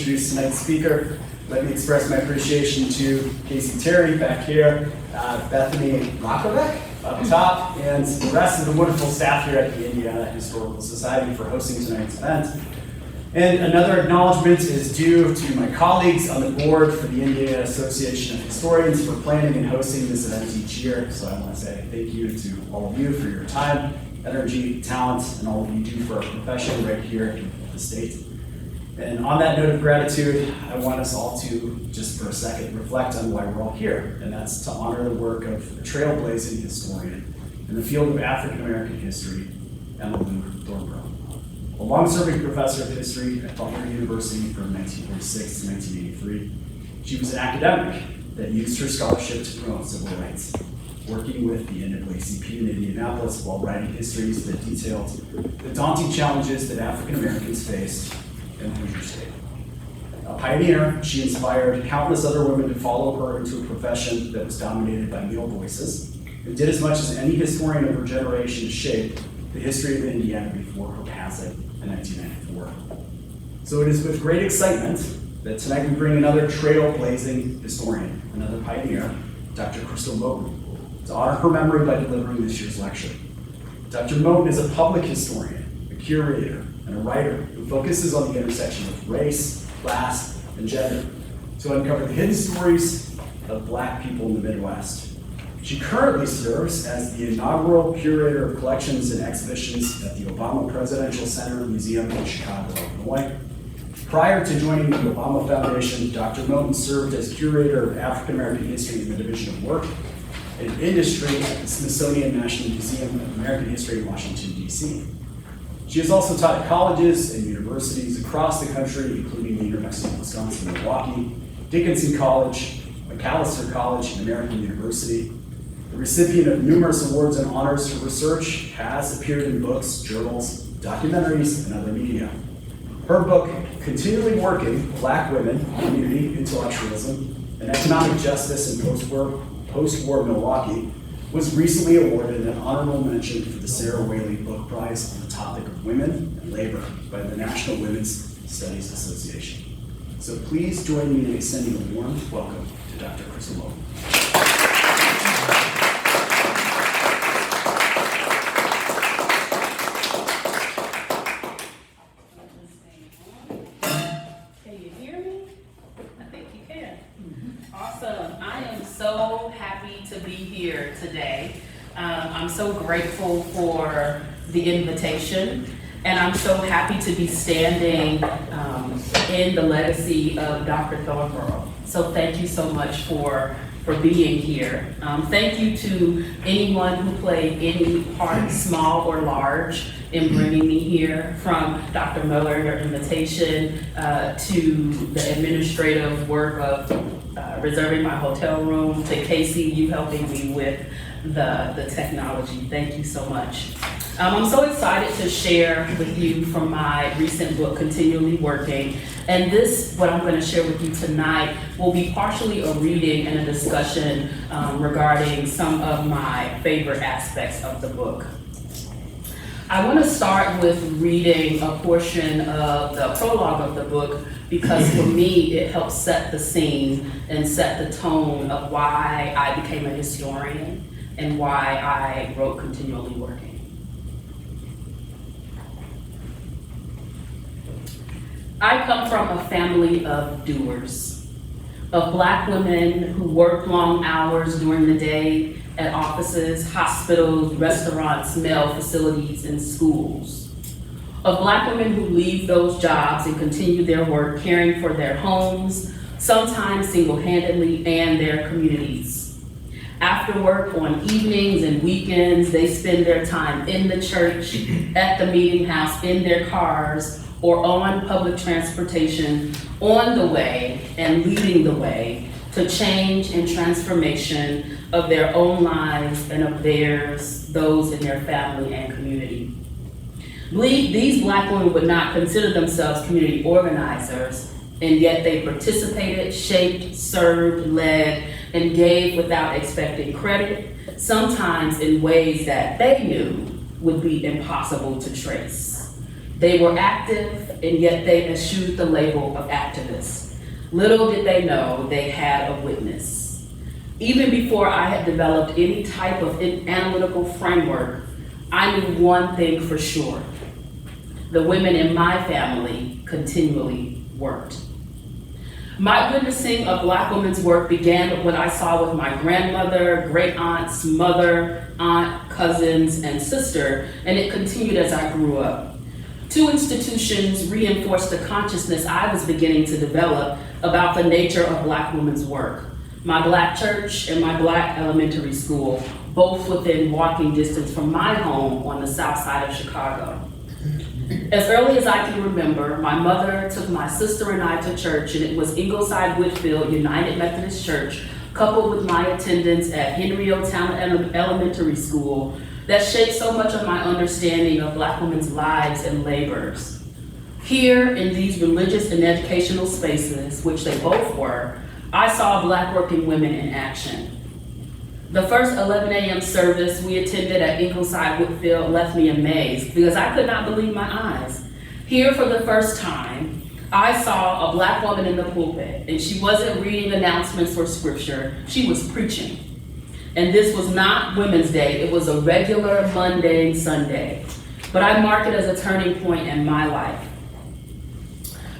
Introduce tonight's speaker. Let me express my appreciation to Casey Terry back here, Bethany Rakovic up top, and the rest of the wonderful staff here at the Indiana Historical Society for hosting tonight's event. And another acknowledgement is due to my colleagues on the board for the Indiana Association of Historians for planning and hosting this event each year. So I want to say thank you to all of you for your time, energy, talent, and all that you do for our profession right here in the state. And on that note of gratitude, I want us all to, just for a second, reflect on why we're all here. And that's to honor the work of a trailblazing historian in the field of African American history, Emma Thornbrough. A long-serving professor of history at Thornbrough University from 1946 to 1983, she was an academic that used her scholarship to promote civil rights, working with the NAACP in Indianapolis while writing histories that detailed the daunting challenges that African Americans faced in the Hoosier State. A pioneer, she inspired countless other women to follow her into a profession that was dominated by male voices, and did as much as any historian of her generation to shape the history of Indiana before her passing in 1994. So it is with great excitement that tonight we bring another trailblazing historian, another pioneer, Dr. Crystal Moten, to honor her memory by delivering this year's lecture. Dr. Moten is a public historian, a curator, and a writer who focuses on the intersection of race, class, and gender to uncover the hidden stories of Black people in the Midwest. She currently serves as the inaugural Curator of Collections and Exhibitions at the Obama Presidential Center Museum in Chicago, Illinois. Prior to joining the Obama Foundation, Dr. Moten served as Curator of African American History in the Division of Work and Industry at the Smithsonian National Museum of American History in Washington, D.C. She has also taught at colleges and universities across the country, including the University of Wisconsin-Milwaukee, Dickinson College, Macalester College, and American University. The recipient of numerous awards and honors for research, has appeared in books, journals, documentaries, and other media. Her book, Continually Working, Black Women, Community, Intellectualism, and Economic Justice in Post-War Milwaukee, was recently awarded an honorable mention for the Sarah Whaley Book Prize on the topic of women and labor by the National Women's Studies Association. So please join me in extending a warm welcome to Dr. Crystal Moten. Can you hear me? I think you can. Awesome. I am so happy to be here today. I'm so grateful for the invitation, and I'm so happy to be standing in the legacy of Dr. Thornbrough. So thank you so much for being here. Thank you to anyone who played any part, small or large, in bringing me here, from Dr. Miller, your invitation, to the administrative work of reserving my hotel room, to Casey, you helping me with the technology. Thank you so much. I'm so excited to share with you from my recent book, Continually Working. And this, what I'm going to share with you tonight, will be partially a reading and a discussion regarding some of my favorite aspects of the book. I want to start with reading a portion of the prologue of the book because for me it helps set the scene and set the tone of why I became a historian and why I wrote Continually Working. I come from a family of doers, of Black women who work long hours during the day at offices, hospitals, restaurants, mail facilities, and schools. Of Black women who leave those jobs and continue their work caring for their homes, sometimes single-handedly, and their communities. After work on evenings and weekends, they spend their time in the church, at the meeting house, in their cars, or on public transportation, on the way and leading the way to change and transformation of their own lives and of theirs, those in their family and community. These Black women would not consider themselves community organizers, and yet they participated, shaped, served, led, and gave without expecting credit, sometimes in ways that they knew would be impossible to trace. They were active, and yet they eschewed the label of activists. Little did they know they had a witness. Even before I had developed any type of analytical framework, I knew one thing for sure. The women in my family continually worked. My witnessing of Black women's work began with what I saw with my grandmother, great aunts, mother, aunt, cousins, and sister, and it continued as I grew up. Two institutions reinforced the consciousness I was beginning to develop about the nature of Black women's work. My Black church and my Black elementary school, both within walking distance from my home on the south side of Chicago. As early as I can remember, my mother took my sister and I to church, and it was Ingleside Whitfield United Methodist Church, coupled with my attendance at Henry O. Town Elementary School, that shaped so much of my understanding of Black women's lives and labors. Here, in these religious and educational spaces, which they both were, I saw Black working women in action. The first 11 a.m. service we attended at Ingleside Whitfield left me amazed because I could not believe my eyes. Here for the first time, I saw a Black woman in the pulpit, and she wasn't reading announcements or scripture, she was preaching. And this was not Women's Day, it was a regular Monday, Sunday. But I mark it as a turning point in my life.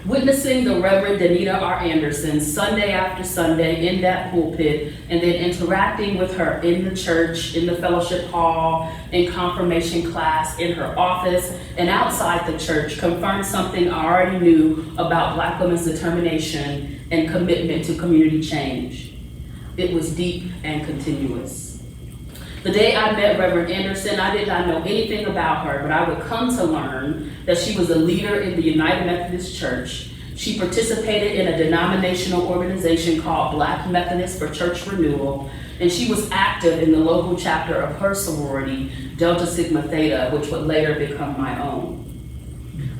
Witnessing the Reverend Danita R. Anderson Sunday after Sunday in that pulpit, and then interacting with her in the church, in the fellowship hall, in confirmation class, in her office, and outside the church confirmed something I already knew about Black women's determination and commitment to community change. It was deep and continuous. The day I met Reverend Anderson, I did not know anything about her, but I would come to learn that she was a leader in the United Methodist Church. She participated in a denominational organization called Black Methodists for Church Renewal, and she was active in the local chapter of her sorority, Delta Sigma Theta, which would later become my own.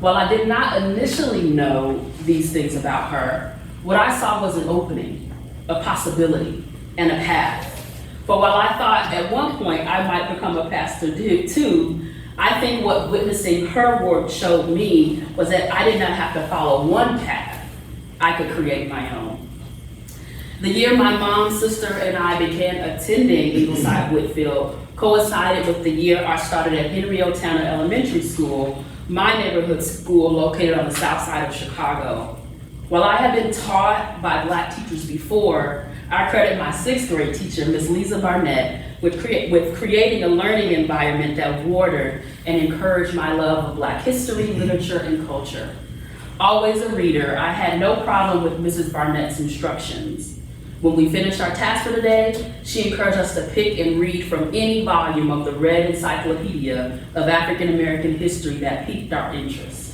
While I did not initially know these things about her, what I saw was an opening, a possibility, and a path. But while I thought at one point I might become a pastor too, I think what witnessing her work showed me was that I did not have to follow one path. I could create my own. The year my mom, sister, and I began attending Ingleside Whitfield coincided with the year I started at Henry O. Town Elementary School, my neighborhood school located on the south side of Chicago. While I had been taught by Black teachers before, I credit my 6th grade teacher, Ms. Lisa Barnett, with creating a learning environment that watered and encouraged my love of Black history, literature, and culture. Always a reader, I had no problem with Mrs. Barnett's instructions. When we finished our task for the day, she encouraged us to pick and read from any volume of the Red Encyclopedia of African American History that piqued our interest.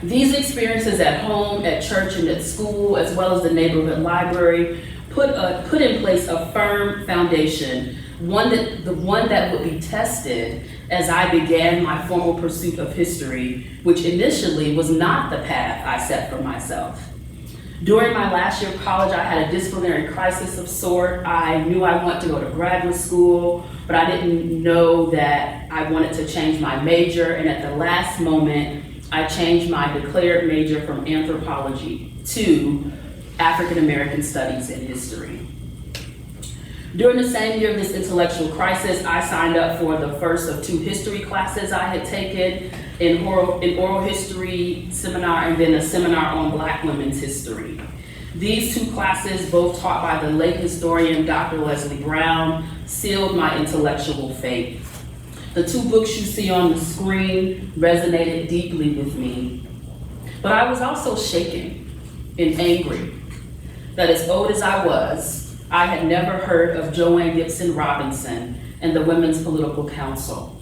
These experiences at home, at church, and at school, as well as the neighborhood library, put in place a firm foundation, one that would be tested as I began my formal pursuit of history, which initially was not the path I set for myself. During my last year of college, I had a disciplinary crisis of sort. I knew I wanted to go to graduate school, but I didn't know that I wanted to change my major, and at the last moment, I changed my declared major from anthropology to African American Studies and History. During the same year of this intellectual crisis, I signed up for the first of 2 history classes I had taken, an oral history seminar and then a seminar on Black women's history. These 2 classes, both taught by the late historian Dr. Leslie Brown, sealed my intellectual fate. The 2 books you see on the screen resonated deeply with me. But I was also shaken and angry that as old as I was, I had never heard of Joanne Gibson Robinson and the Women's Political Council,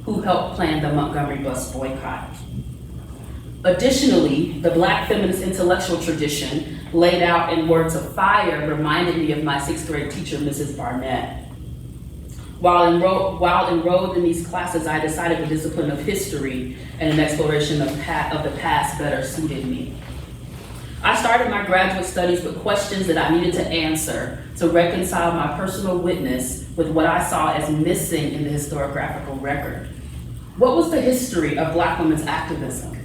who helped plan the Montgomery bus boycott. Additionally, the Black feminist intellectual tradition laid out in words of fire reminded me of my 6th grade teacher, Mrs. Barnett. While enrolled in these classes, I decided the discipline of history and an exploration of the past better suited me. I started my graduate studies with questions that I needed to answer to reconcile my personal witness with what I saw as missing in the historiographical record. What was the history of Black women's activism?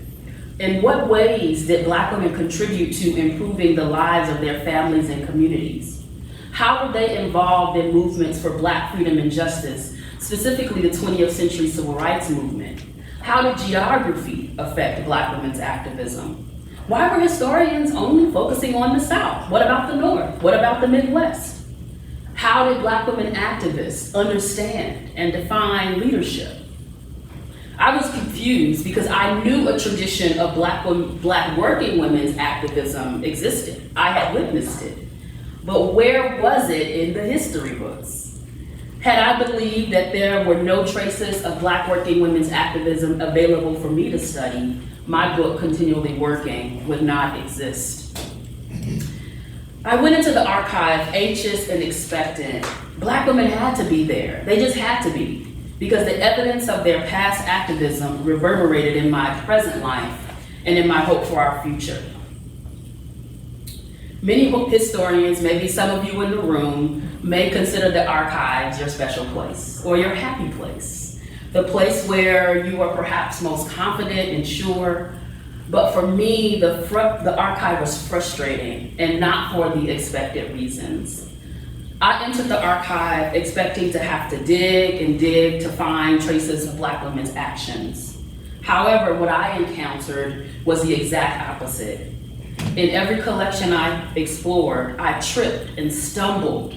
In what ways did Black women contribute to improving the lives of their families and communities? How were they involved in movements for Black freedom and justice, specifically the 20th century civil rights movement? How did geography affect Black women's activism? Why were historians only focusing on the South? What about the North? What about the Midwest? How did Black women activists understand and define leadership? I was confused because I knew a tradition of Black working women's activism existed. I had witnessed it. But where was it in the history books? Had I believed that there were no traces of Black working women's activism available for me to study, my book, Continually Working, would not exist. I went into the archive anxious and expectant. Black women had to be there. They just had to be, because the evidence of their past activism reverberated in my present life and in my hope for our future. Many historians, maybe some of you in the room, may consider the archives your special place or your happy place, the place where you are perhaps most confident and sure. But for me, the archive was frustrating, and not for the expected reasons. I entered the archive expecting to have to dig and dig to find traces of Black women's actions. However, what I encountered was the exact opposite. In every collection I explored, I tripped and stumbled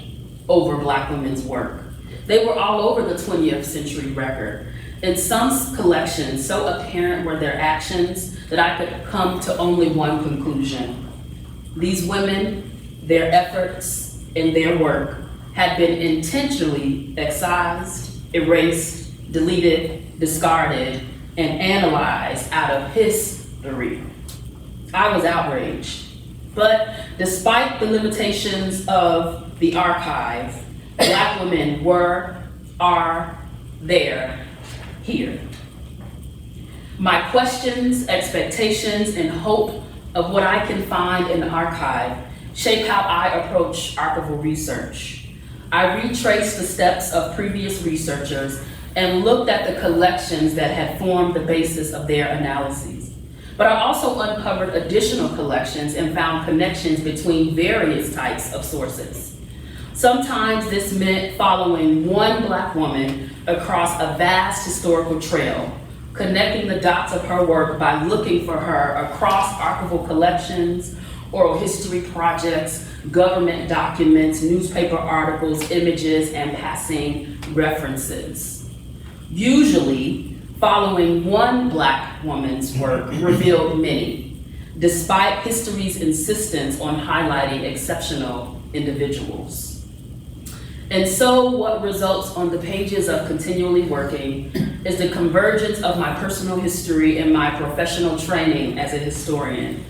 over Black women's work. They were all over the 20th century record. In some collections, so apparent were their actions that I could come to only one conclusion. These women, their efforts, and their work had been intentionally excised, erased, deleted, discarded, and analyzed out of history. I was outraged. But despite the limitations of the archive, Black women were, are, there, here. My questions, expectations, and hope of what I can find in the archive shape how I approach archival research. I retraced the steps of previous researchers and looked at the collections that had formed the basis of their analyses. But I also uncovered additional collections and found connections between various types of sources. Sometimes this meant following one Black woman across a vast historical trail, connecting the dots of her work by looking for her across archival collections, oral history projects, government documents, newspaper articles, images, and passing references. Usually, following one Black woman's work revealed many, despite history's insistence on highlighting exceptional individuals. And so what results on the pages of Continually Working is the convergence of my personal history and my professional training as a historian.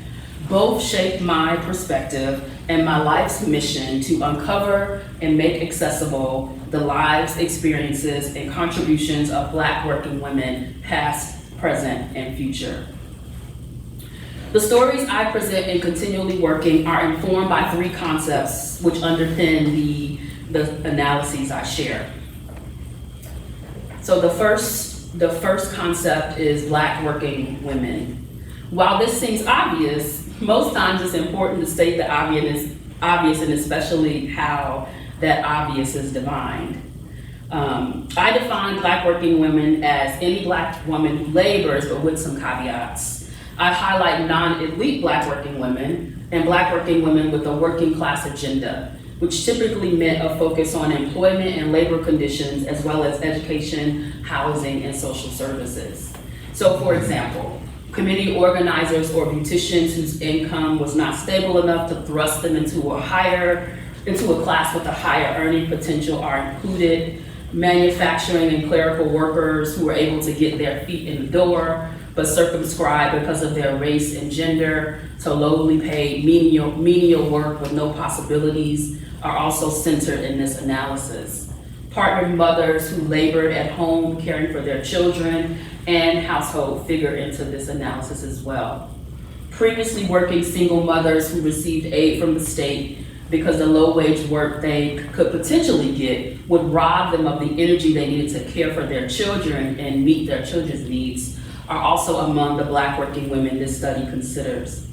Both shape my perspective and my life's mission to uncover and make accessible the lives, experiences, and contributions of Black working women, past, present, and future. The stories I present in Continually Working are informed by three concepts which underpin the analyses I share. So the first concept is Black working women. While this seems obvious, most times it's important to state the obvious and especially how that obvious is defined. I define Black working women as any Black woman who labors, but with some caveats. I highlight non-elite Black working women and Black working women with a working class agenda, which typically meant a focus on employment and labor conditions, as well as education, housing, and social services. So for example, community organizers or beauticians whose income was not stable enough to thrust them into a class with a higher earning potential are included. Manufacturing and clerical workers who were able to get their feet in the door, but circumscribed because of their race and gender to lowly paid menial work with no possibilities are also centered in this analysis. Partnered mothers who labored at home caring for their children and household figure into this analysis as well. Previously working single mothers who received aid from the state because the low-wage work they could potentially get would rob them of the energy they needed to care for their children and meet their children's needs, are also among the Black working women this study considers.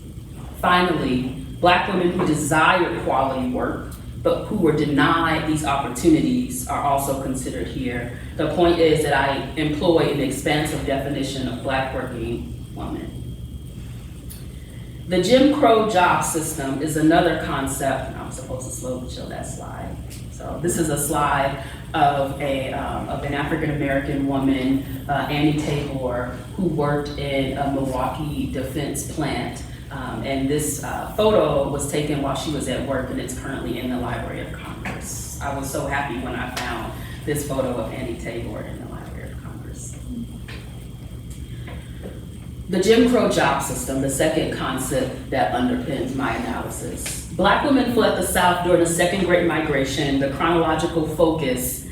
Finally, Black women who desire quality work, but who were denied these opportunities, are also considered here. The point is that I employ an expansive definition of Black working woman. The Jim Crow job system is another concept, and I'm supposed to slowly show that slide. So this is a slide of an African-American woman, Annie Tabor, who worked in a Milwaukee defense plant. And this photo was taken while she was at work, and it's currently in the Library of Congress. I was so happy when I found this photo of Annie Tabor in the Library of Congress. The Jim Crow job system, the second concept that underpins my analysis. Black women fled the South during the Second Great Migration, the chronological focus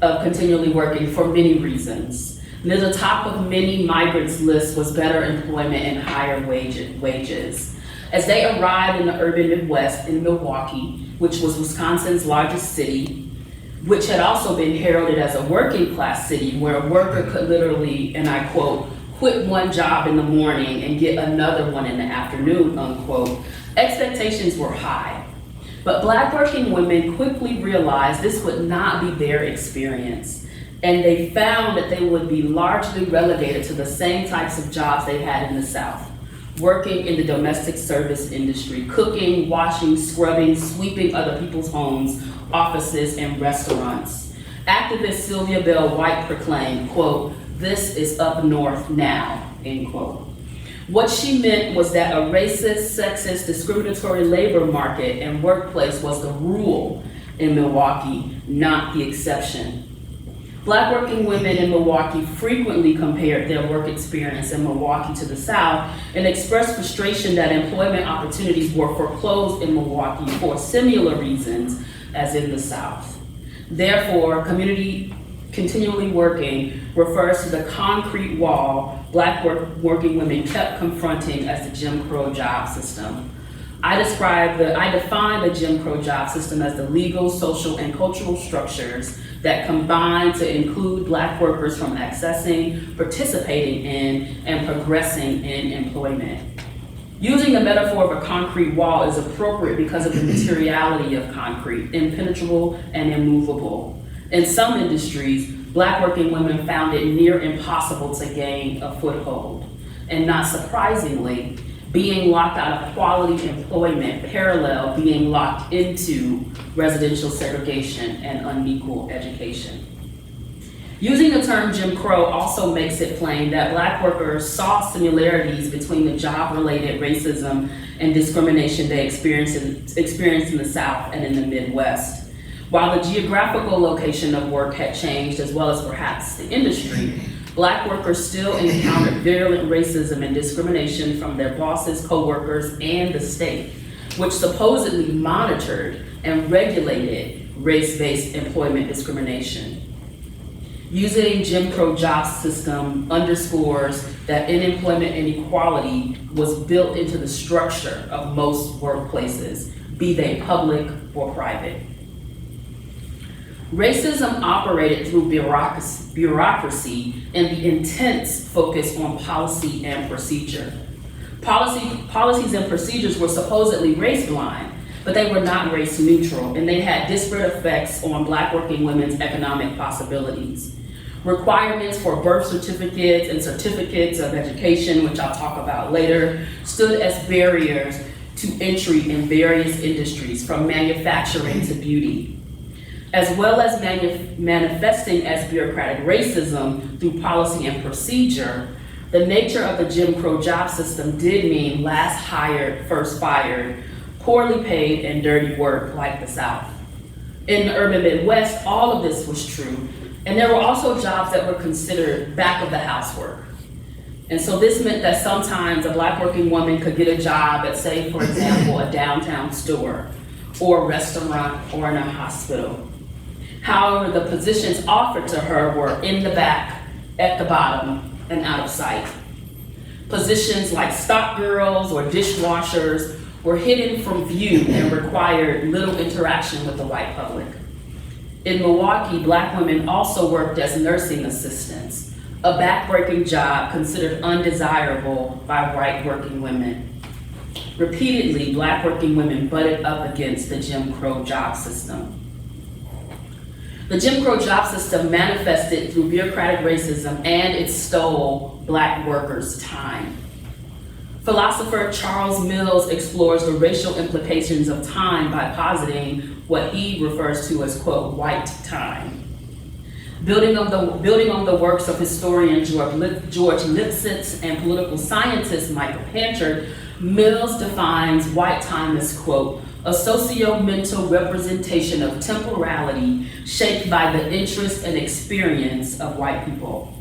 of continually working for many reasons. Near the top of many migrants' lists was better employment and higher wages. As they arrived in the urban Midwest in Milwaukee, which was Wisconsin's largest city, which had also been heralded as a working class city where a worker could literally, and I quote, quit one job in the morning and get another one in the afternoon, unquote, expectations were high. But Black working women quickly realized this would not be their experience. And they found that they would be largely relegated to the same types of jobs they had in the South, working in the domestic service industry, cooking, washing, scrubbing, sweeping other people's homes, offices, and restaurants. Activist Sylvia Bell White proclaimed, quote, "This is up north now," end quote. What she meant was that a racist, sexist, discriminatory labor market and workplace was the rule in Milwaukee, not the exception. Black working women in Milwaukee frequently compared their work experience in Milwaukee to the South and expressed frustration that employment opportunities were foreclosed in Milwaukee for similar reasons as in the South. Therefore, community continually working refers to the concrete wall Black working women kept confronting as the Jim Crow job system. I define the Jim Crow job system as the legal, social, and cultural structures that combine to include Black workers from accessing, participating in, and progressing in employment. Using the metaphor of a concrete wall is appropriate because of the materiality of concrete, impenetrable and immovable. In some industries, Black working women found it near impossible to gain a foothold. And not surprisingly, being locked out of quality employment parallel being locked into residential segregation and unequal education. Using the term Jim Crow also makes it plain that Black workers saw similarities between the job-related racism and discrimination they experienced in the South and in the Midwest. While the geographical location of work had changed, as well as perhaps the industry, Black workers still encountered virulent racism and discrimination from their bosses, co-workers, and the state, which supposedly monitored and regulated race-based employment discrimination. Using Jim Crow job system underscores that unemployment inequality was built into the structure of most workplaces, be they public or private. Racism operated through bureaucracy and the intense focus on policy and procedure. Policies and procedures were supposedly race blind, but they were not race neutral, and they had disparate effects on Black working women's economic possibilities. Requirements for birth certificates and certificates of education, which I'll talk about later, stood as barriers to entry in various industries, from manufacturing to beauty. As well as manifesting as bureaucratic racism through policy and procedure, the nature of the Jim Crow job system did mean last hired, first fired, poorly paid, and dirty work like the South. In the urban Midwest, all of this was true, and there were also jobs that were considered back of the house work. And so this meant that sometimes a Black working woman could get a job at, say, for example, a downtown store, or a restaurant, or in a hospital. However, the positions offered to her were in the back, at the bottom, and out of sight. Positions like stock girls or dishwashers were hidden from view and required little interaction with the white public. In Milwaukee, Black women also worked as nursing assistants, a backbreaking job considered undesirable by white working women. Repeatedly, Black working women butted up against the Jim Crow job system. The Jim Crow job system manifested through bureaucratic racism, and it stole Black workers' time. Philosopher Charles Mills explores the racial implications of time by positing what he refers to as, quote, white time. Building on the works of historian George Lipsitz and political scientist Michael Hanchard, Mills defines white time as, quote, a socio-mental representation of temporality shaped by the interest and experience of white people.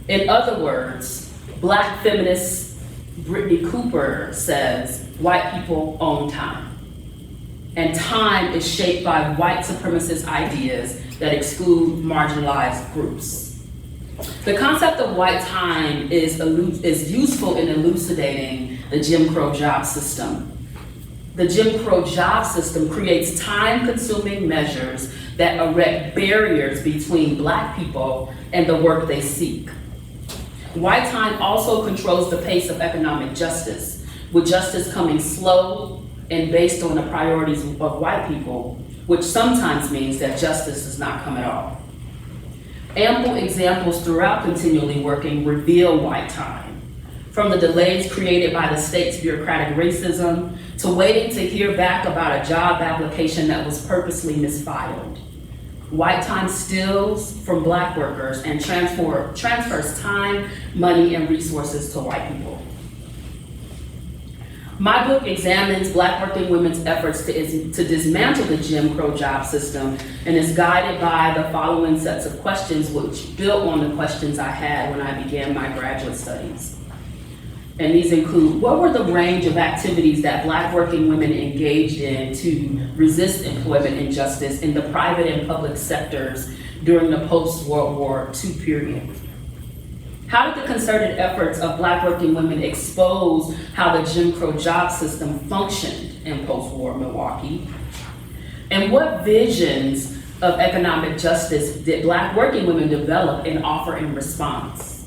In other words, Black feminist Brittany Cooper says, white people own time. And time is shaped by white supremacist ideas that exclude marginalized groups. The concept of white time is useful in elucidating the Jim Crow job system. The Jim Crow job system creates time-consuming measures that erect barriers between Black people and the work they seek. White time also controls the pace of economic justice, with justice coming slow and based on the priorities of white people, which sometimes means that justice does not come at all. Ample examples throughout Continually Working reveal white time, from the delays created by the state's bureaucratic racism to waiting to hear back about a job application that was purposely misfiled. White time steals from Black workers and transfers time, money, and resources to white people. My book examines Black working women's efforts to dismantle the Jim Crow job system and is guided by the following sets of questions, which built on the questions I had when I began my graduate studies. And these include, what were the range of activities that Black working women engaged in to resist employment injustice in the private and public sectors during the post-World War II period? How did the concerted efforts of Black working women expose how the Jim Crow job system functioned in post-war Milwaukee? And what visions of economic justice did Black working women develop and offer in response?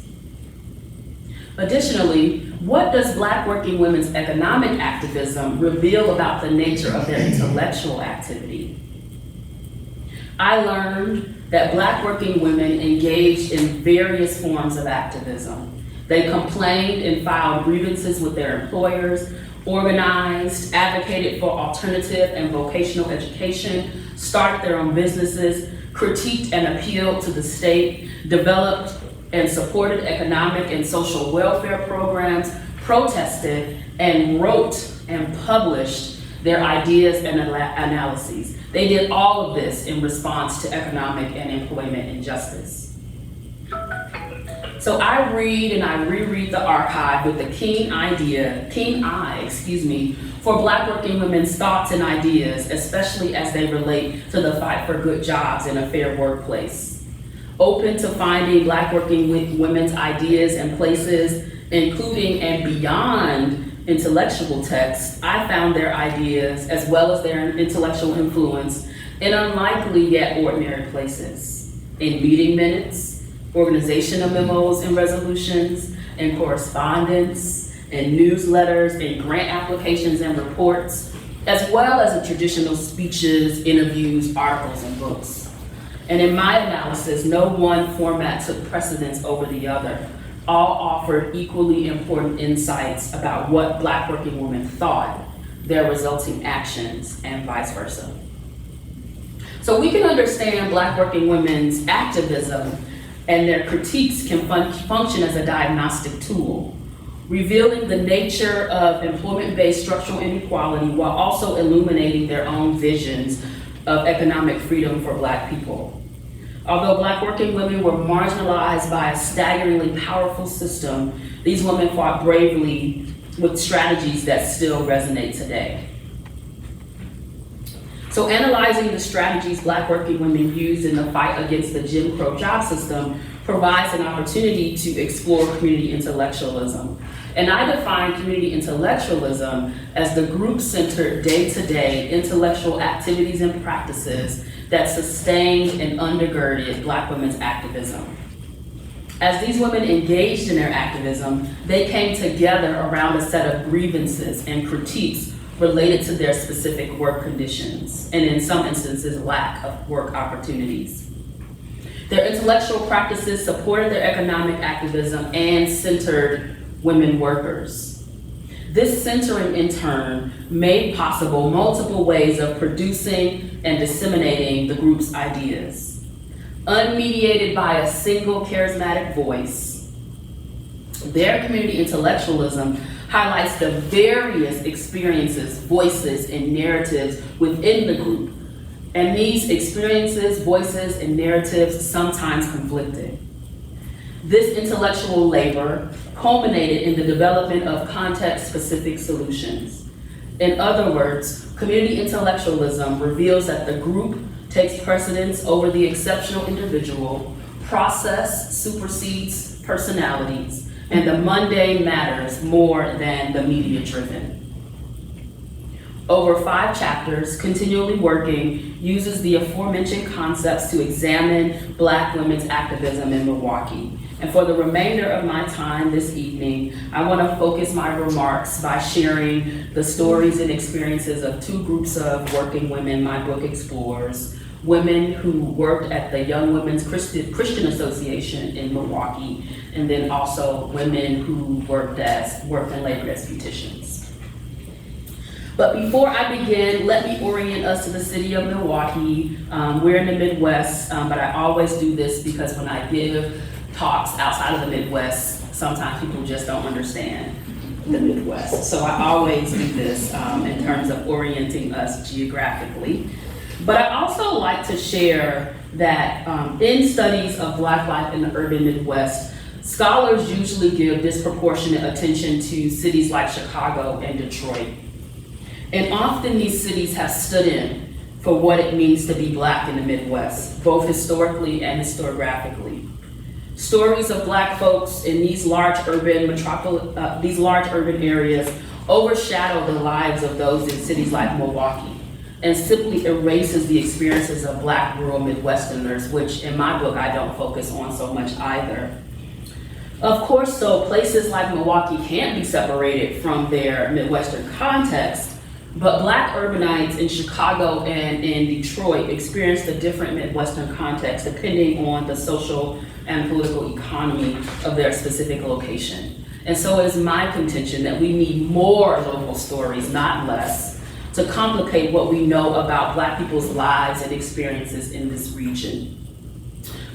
Additionally, what does Black working women's economic activism reveal about the nature of their intellectual activity? I learned that Black working women engaged in various forms of activism. They complained and filed grievances with their employers, organized, advocated for alternative and vocational education, started their own businesses, critiqued and appealed to the state, developed and supported economic and social welfare programs, protested, and wrote and published their ideas and analyses. They did all of this in response to economic and employment injustice. So I read and I reread the archive with a keen eye, for Black working women's thoughts and ideas, especially as they relate to the fight for good jobs and a fair workplace. Open to finding Black working women's ideas and places, including and beyond intellectual texts, I found their ideas as well as their intellectual influence in unlikely yet ordinary places. In meeting minutes, organizational memos and resolutions, in correspondence, in newsletters, in grant applications and reports, as well as in traditional speeches, interviews, articles, and books. And in my analysis, no one format took precedence over the other. All offered equally important insights about what Black working women thought, their resulting actions, and vice versa. So we can understand Black working women's activism and their critiques can function as a diagnostic tool, revealing the nature of employment-based structural inequality while also illuminating their own visions of economic freedom for Black people. Although Black working women were marginalized by a staggeringly powerful system, these women fought bravely with strategies that still resonate today. So analyzing the strategies Black working women used in the fight against the Jim Crow job system provides an opportunity to explore community intellectualism. And I define community intellectualism as the group-centered, day-to-day intellectual activities and practices that sustained and undergirded Black women's activism. As these women engaged in their activism, they came together around a set of grievances and critiques related to their specific work conditions, and in some instances, lack of work opportunities. Their intellectual practices supported their economic activism and centered women workers. This centering, in turn, made possible multiple ways of producing and disseminating the group's ideas. Unmediated by a single charismatic voice, their community intellectualism highlights the various experiences, voices, and narratives within the group. And these experiences, voices, and narratives sometimes conflicted. This intellectual labor culminated in the development of context-specific solutions. In other words, community intellectualism reveals that the group takes precedence over the exceptional individual, process supersedes personalities, and the mundane matters more than the media-driven. Over 5 chapters, Continually Working uses the aforementioned concepts to examine Black women's activism in Milwaukee. And for the remainder of my time this evening, I want to focus my remarks by sharing the stories and experiences of 2 groups of working women my book explores: women who worked at the Young Women's Christian Association in Milwaukee, and then also women who worked in labor as beauticians. But before I begin, let me orient us to the city of Milwaukee. We're in the Midwest, but I always do this because when I give talks outside of the Midwest, sometimes people just don't understand the Midwest. So I always do this in terms of orienting us geographically. But I also like to share that in studies of Black life in the urban Midwest, scholars usually give disproportionate attention to cities like Chicago and Detroit. And often these cities have stood in for what it means to be Black in the Midwest, both historically and historiographically. Stories of Black folks in these large urban areas overshadow the lives of those in cities like Milwaukee, and simply erases the experiences of Black rural Midwesterners, which in my book I don't focus on so much either. Of course, though, places like Milwaukee can't be separated from their Midwestern context, but Black urbanites in Chicago and in Detroit experienced a different Midwestern context depending on the social and political economy of their specific location. And so it is my contention that we need more local stories, not less, to complicate what we know about Black people's lives and experiences in this region.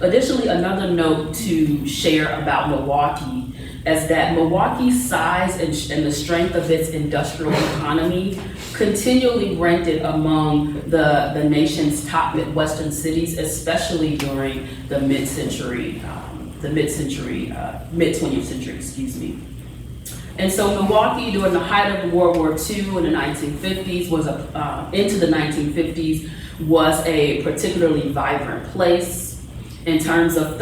Additionally, another note to share about Milwaukee is that Milwaukee's size and the strength of its industrial economy continually ranked it among the nation's top Midwestern cities, especially during the mid-20th century, excuse me. And so Milwaukee, during the height of World War II in the 1950s, into the 1950s, was a particularly vibrant place. In terms of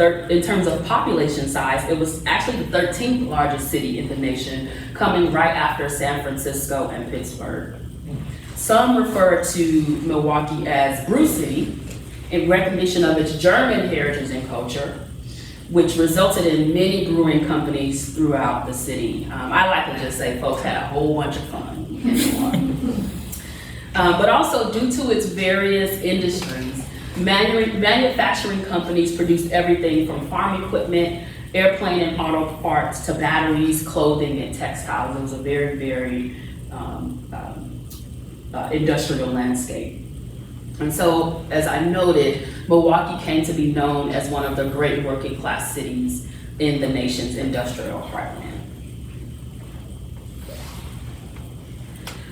population size, it was actually the 13th largest city in the nation, coming right after San Francisco and Pittsburgh. Some refer to Milwaukee as Brew City in recognition of its German heritage and culture, which resulted in many brewing companies throughout the city. I like to just say folks had a whole bunch of fun in Milwaukee. But also due to its various industries, manufacturing companies produced everything from farm equipment, airplane and auto parts, to batteries, clothing, and textiles. It was a very, very industrial landscape. And so, as I noted, Milwaukee came to be known as one of the great working class cities in the nation's industrial heartland.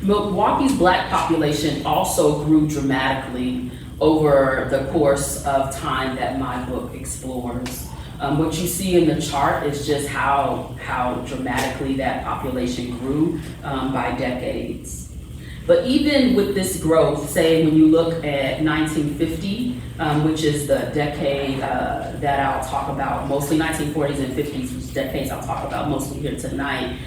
Milwaukee's Black population also grew dramatically over the course of time that my book explores. What you see in the chart is just how dramatically that population grew by decades. But even with this growth, say when you look at 1950, which is the decade that I'll talk about, mostly 1940s and 50s, which decades I'll talk about mostly here tonight,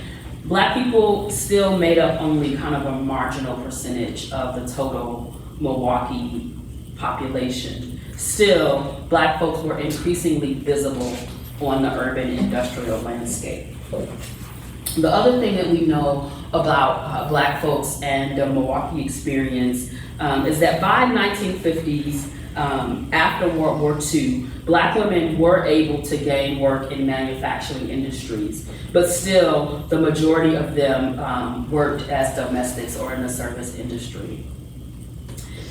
Black people still made up only kind of a marginal percentage of the total Milwaukee population. Still, Black folks were increasingly visible on the urban industrial landscape. The other thing that we know about Black folks and the Milwaukee experience is that by 1950s, after World War II, Black women were able to gain work in manufacturing industries, but still the majority of them worked as domestics or in the service industry.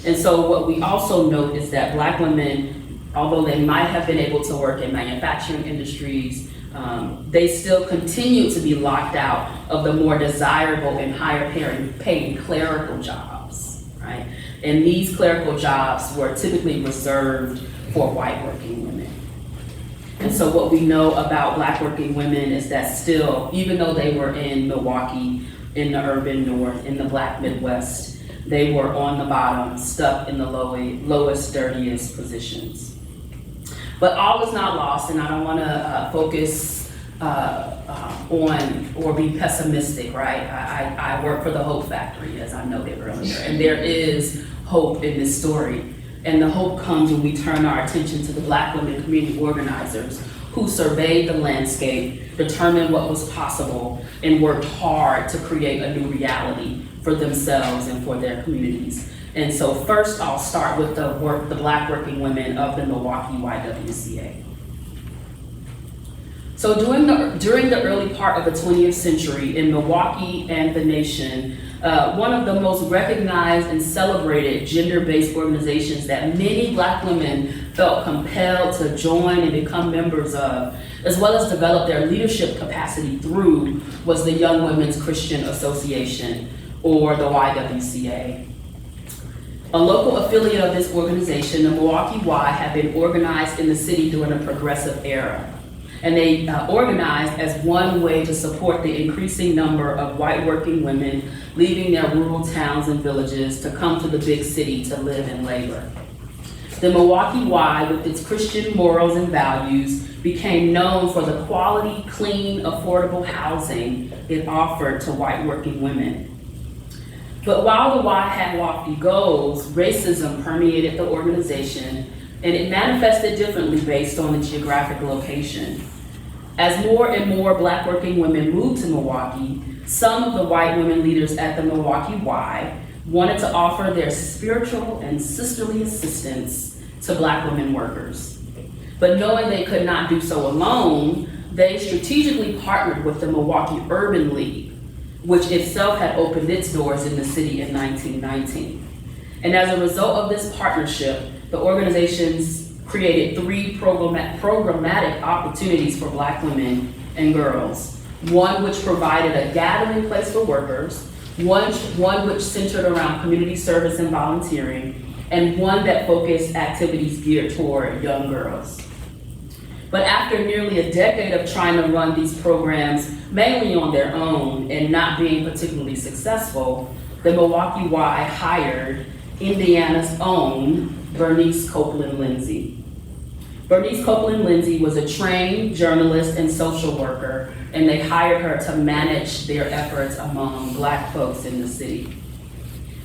And so what we also note is that Black women, although they might have been able to work in manufacturing industries, they still continue to be locked out of the more desirable and higher paying clerical jobs, right? And these clerical jobs were typically reserved for white working women. And so what we know about Black working women is that still, even though they were in Milwaukee, in the urban North, in the Black Midwest, they were on the bottom, stuck in the lowest, dirtiest positions. But all is not lost, and I don't want to focus on or be pessimistic, right? I work for the Hope Factory, as I noted earlier, and there is hope in this story. And the hope comes when we turn our attention to the Black women community organizers who surveyed the landscape, determined what was possible, and worked hard to create a new reality for themselves and for their communities. And so first I'll start with the Black working women of the Milwaukee YWCA. So during the early part of the 20th century in Milwaukee and the nation, one of the most recognized and celebrated gender-based organizations that many Black women felt compelled to join and become members of, as well as develop their leadership capacity through, was the Young Women's Christian Association, or the YWCA. A local affiliate of this organization, the Milwaukee Y, had been organized in the city during a progressive era. And they organized as one way to support the increasing number of white working women leaving their rural towns and villages to come to the big city to live and labor. The Milwaukee Y, with its Christian morals and values, became known for the quality, clean, affordable housing it offered to white working women. But while the Y had lofty goals, racism permeated the organization, and it manifested differently based on the geographic location. As more and more Black working women moved to Milwaukee, some of the white women leaders at the Milwaukee Y wanted to offer their spiritual and sisterly assistance to Black women workers. But knowing they could not do so alone, they strategically partnered with the Milwaukee Urban League, which itself had opened its doors in the city in 1919. And as a result of this partnership, the organizations created 3 programmatic opportunities for Black women and girls. One which provided a gathering place for workers, one which centered around community service and volunteering, and one that focused activities geared toward young girls. But after nearly a decade of trying to run these programs mainly on their own and not being particularly successful, the Milwaukee Y hired Indiana's own Bernice Copeland Lindsay. Bernice Copeland Lindsay was a trained journalist and social worker, and they hired her to manage their efforts among Black folks in the city.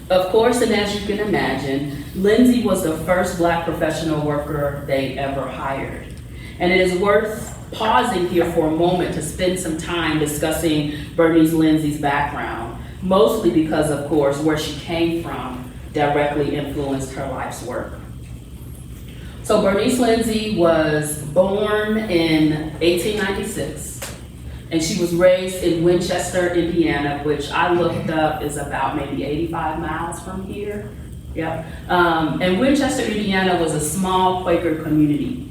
Of course, and as you can imagine, Lindsay was the first Black professional worker they ever hired. And it is worth pausing here for a moment to spend some time discussing Bernice Lindsay's background, mostly because, of course, where she came from directly influenced her life's work. So Bernice Lindsay was born in 1896, and she was raised in Winchester, Indiana, which I looked up is about maybe 85 miles from here. Yep. And Winchester, Indiana was a small Quaker community.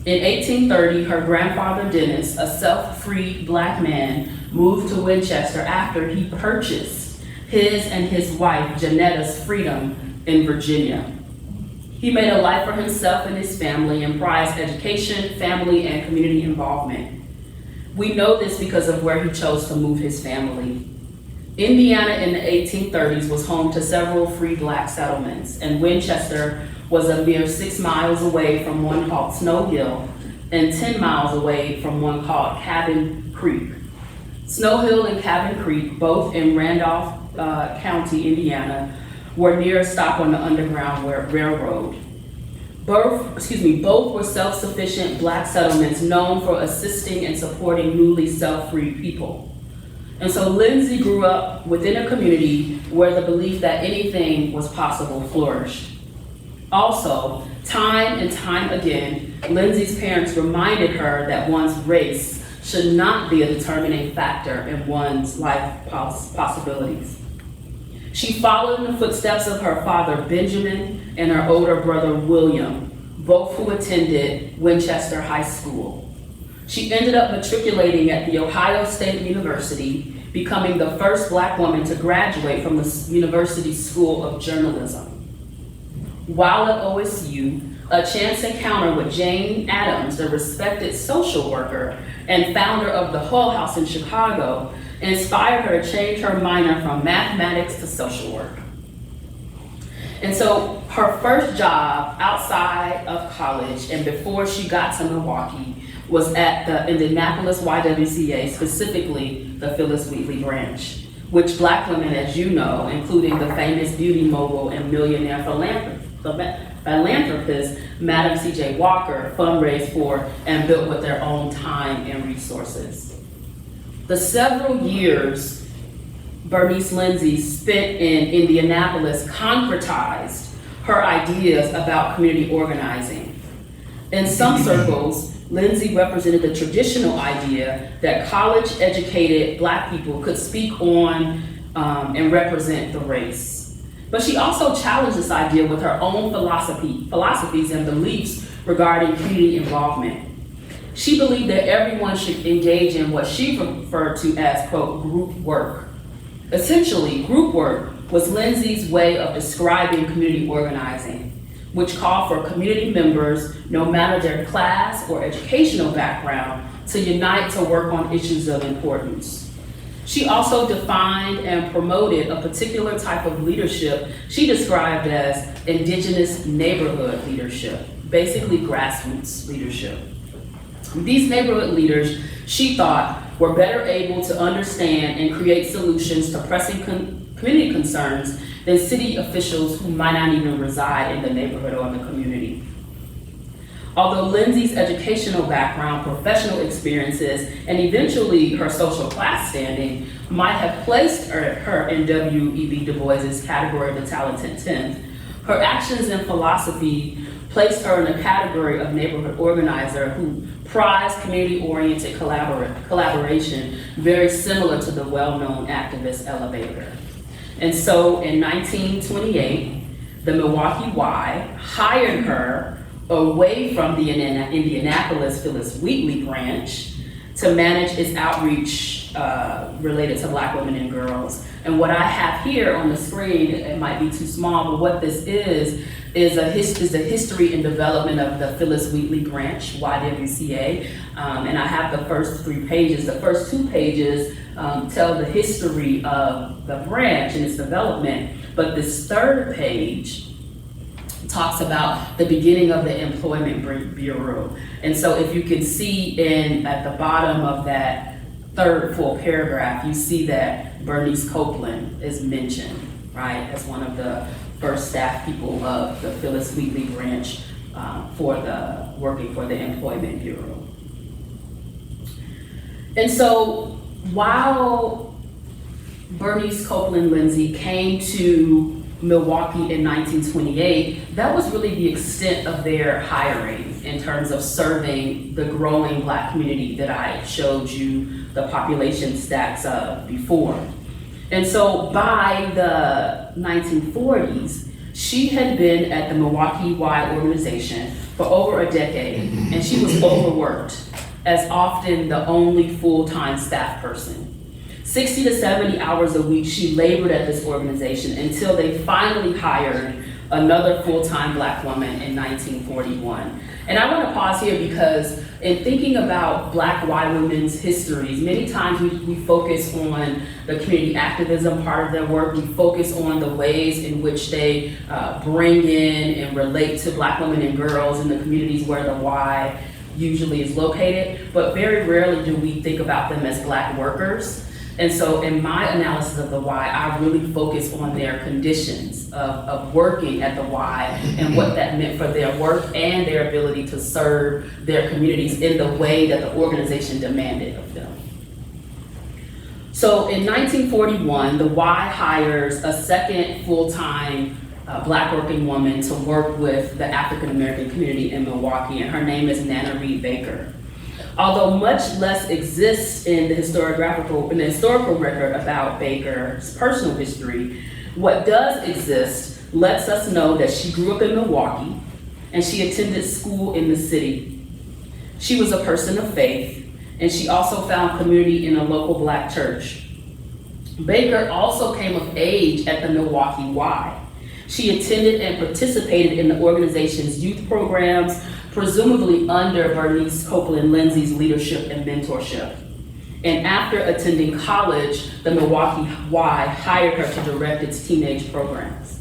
In 1830, her grandfather Dennis, a self-freed Black man, moved to Winchester after he purchased his and his wife Janetta's freedom in Virginia. He made a life for himself and his family and prized education, family, and community involvement. We know this because of where he chose to move his family. Indiana in the 1830s was home to several free black settlements, and Winchester was a mere 6 miles away from one called Snow Hill and 10 miles away from one called Cabin Creek. Snow Hill and Cabin Creek, both in Randolph County, Indiana, were near a stop on the Underground Railroad. Both were self-sufficient black settlements known for assisting and supporting newly self-freed people. And so Lindsay grew up within a community where the belief that anything was possible flourished. Also, time and time again, Lindsay's parents reminded her that one's race should not be a determining factor in one's life possibilities. She followed in the footsteps of her father, Benjamin, and her older brother, William, both who attended Winchester High School. She ended up matriculating at The Ohio State University, becoming the first black woman to graduate from the University School of Journalism. While at OSU, a chance encounter with Jane Addams, the respected social worker and founder of the Hull House in Chicago, inspired her to change her minor from mathematics to social work. And so her first job outside of college and before she got to Milwaukee was at the Indianapolis YWCA, specifically the Phyllis Wheatley branch, which black women, as you know, including the famous beauty mogul and millionaire philanthropist, Madam C.J. Walker, fundraised for and built with their own time and resources. The several years Bernice Lindsay spent in Indianapolis concretized her ideas about community organizing. In some circles, Lindsay represented the traditional idea that college-educated black people could speak on and represent the race. But she also challenged this idea with her own philosophies and beliefs regarding community involvement. She believed that everyone should engage in what she referred to as, quote, group work. Essentially, group work was Lindsay's way of describing community organizing, which called for community members, no matter their class or educational background, to unite to work on issues of importance. She also defined and promoted a particular type of leadership she described as indigenous neighborhood leadership, basically grassroots leadership. These neighborhood leaders, she thought, were better able to understand and create solutions to pressing community concerns than city officials who might not even reside in the neighborhood or in the community. Although Lindsay's educational background, professional experiences, and eventually her social class standing might have placed her in W.E.B. Du Bois's category of the talented 10th, her actions and philosophy placed her in a category of neighborhood organizer who prized community-oriented collaboration, very similar to the well-known activist elevator. And so in 1928, the Milwaukee Y hired her away from the Indianapolis Phyllis Wheatley branch to manage its outreach related to black women and girls. And what I have here on the screen, it might be too small, but what this is the history and development of the Phyllis Wheatley branch, YWCA. And I have the first 3 pages. The first 2 pages tell the history of the branch and its development, but this third page talks about the beginning of the Employment Bureau. And so if you can see at the bottom of that third full paragraph, you see that Bernice Copeland is mentioned, right, as one of the first staff people of the Phyllis Wheatley branch working for the Employment Bureau. And so while Bernice Copeland Lindsay came to Milwaukee in 1928, that was really the extent of their hiring in terms of serving the growing black community that I showed you the population stats of before. And so by the 1940s, she had been at the Milwaukee Y organization for over a decade, and she was overworked as often the only full-time staff person. 60 to 70 hours a week, she labored at this organization until they finally hired another full-time Black woman in 1941. And I want to pause here because in thinking about Black Y women's histories, many times we focus on the community activism part of their work. We focus on the ways in which they bring in and relate to Black women and girls in the communities where the Y usually is located, but very rarely do we think about them as Black workers. And so in my analysis of the Y, I really focus on their conditions of working at the Y and what that meant for their work and their ability to serve their communities in the way that the organization demanded of them. So in 1941, the Y hires a second full-time Black working woman to work with the African American community in Milwaukee, and her name is Nana Reed Baker. Although much less exists in the historical record about Baker's personal history, what does exist lets us know that she grew up in Milwaukee and she attended school in the city. She was a person of faith, and she also found community in a local Black church. Baker also came of age at the Milwaukee Y. She attended and participated in the organization's youth programs, presumably under Bernice Copeland Lindsay's leadership and mentorship. And after attending college, the Milwaukee Y hired her to direct its teenage programs.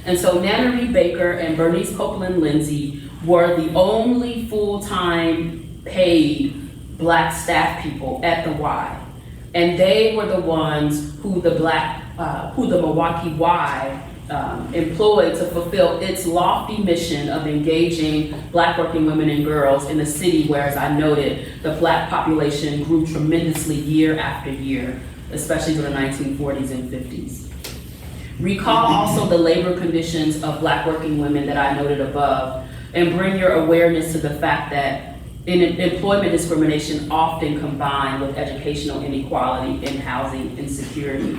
And so Nana Reed Baker and Bernice Copeland Lindsay were the only full-time paid Black staff people at the Y. And they were the ones who the Milwaukee Y employed to fulfill its lofty mission of engaging Black working women and girls in a city where, as I noted, the Black population grew tremendously year after year, especially in the 1940s and 50s. Recall also the labor conditions of Black working women that I noted above, and bring your awareness to the fact that employment discrimination often combined with educational inequality and housing insecurity.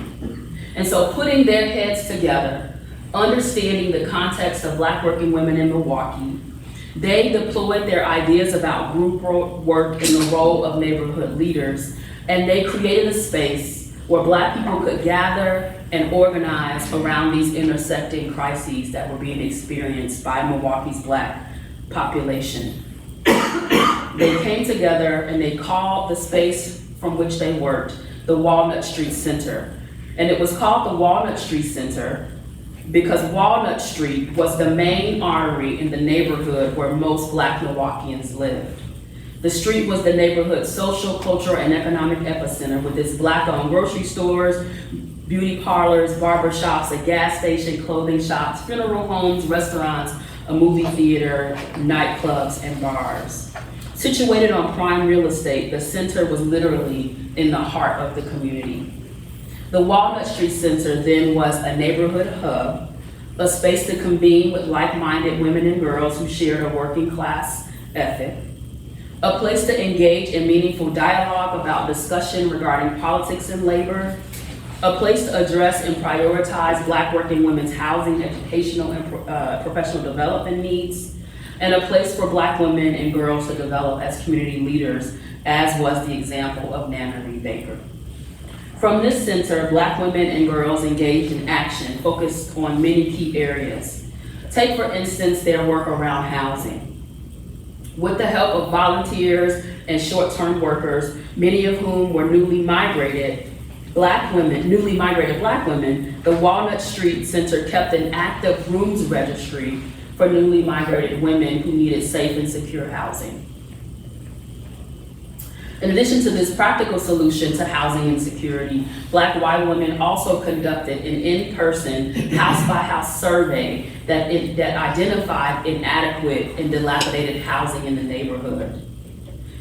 And so putting their heads together, understanding the context of Black working women in Milwaukee, they deployed their ideas about group work and the role of neighborhood leaders, and they created a space where Black people could gather and organize around these intersecting crises that were being experienced by Milwaukee's Black population. They came together and they called the space from which they worked the Walnut Street Center. And it was called the Walnut Street Center because Walnut Street was the main artery in the neighborhood where most Black Milwaukeeans lived. The street was the neighborhood's social, cultural, and economic epicenter with its Black-owned grocery stores, beauty parlors, barber shops, a gas station, clothing shops, funeral homes, restaurants, a movie theater, nightclubs, and bars. Situated on prime real estate, the center was literally in the heart of the community. The Walnut Street Center then was a neighborhood hub, a space to convene with like-minded women and girls who shared a working class ethic, a place to engage in meaningful dialogue about discussion regarding politics and labor, a place to address and prioritize Black working women's housing, educational, and professional development needs, and a place for Black women and girls to develop as community leaders, as was the example of Nana Reed Baker. From this center, Black women and girls engaged in action focused on many key areas. Take, for instance, their work around housing. With the help of volunteers and short-term workers, many of whom were newly migrated Black women, the Walnut Street Center kept an active rooms registry for newly migrated women who needed safe and secure housing. In addition to this practical solution to housing insecurity, Black Y women also conducted an in-person house-by-house survey that identified inadequate and dilapidated housing in the neighborhood.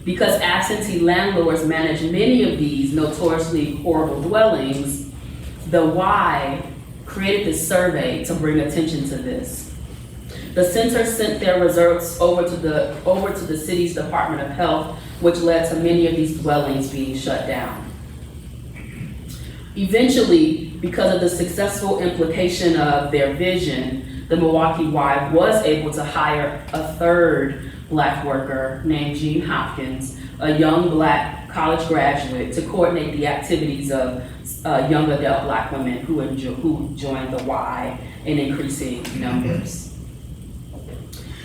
Because absentee landlords managed many of these notoriously horrible dwellings, the Y created this survey to bring attention to this. The center sent their results over to the city's Department of Health, which led to many of these dwellings being shut down. Eventually, because of the successful implication of their vision, the Milwaukee Y was able to hire a third Black worker named Jean Hopkins, a young Black college graduate, to coordinate the activities of young adult Black women who joined the Y in increasing numbers.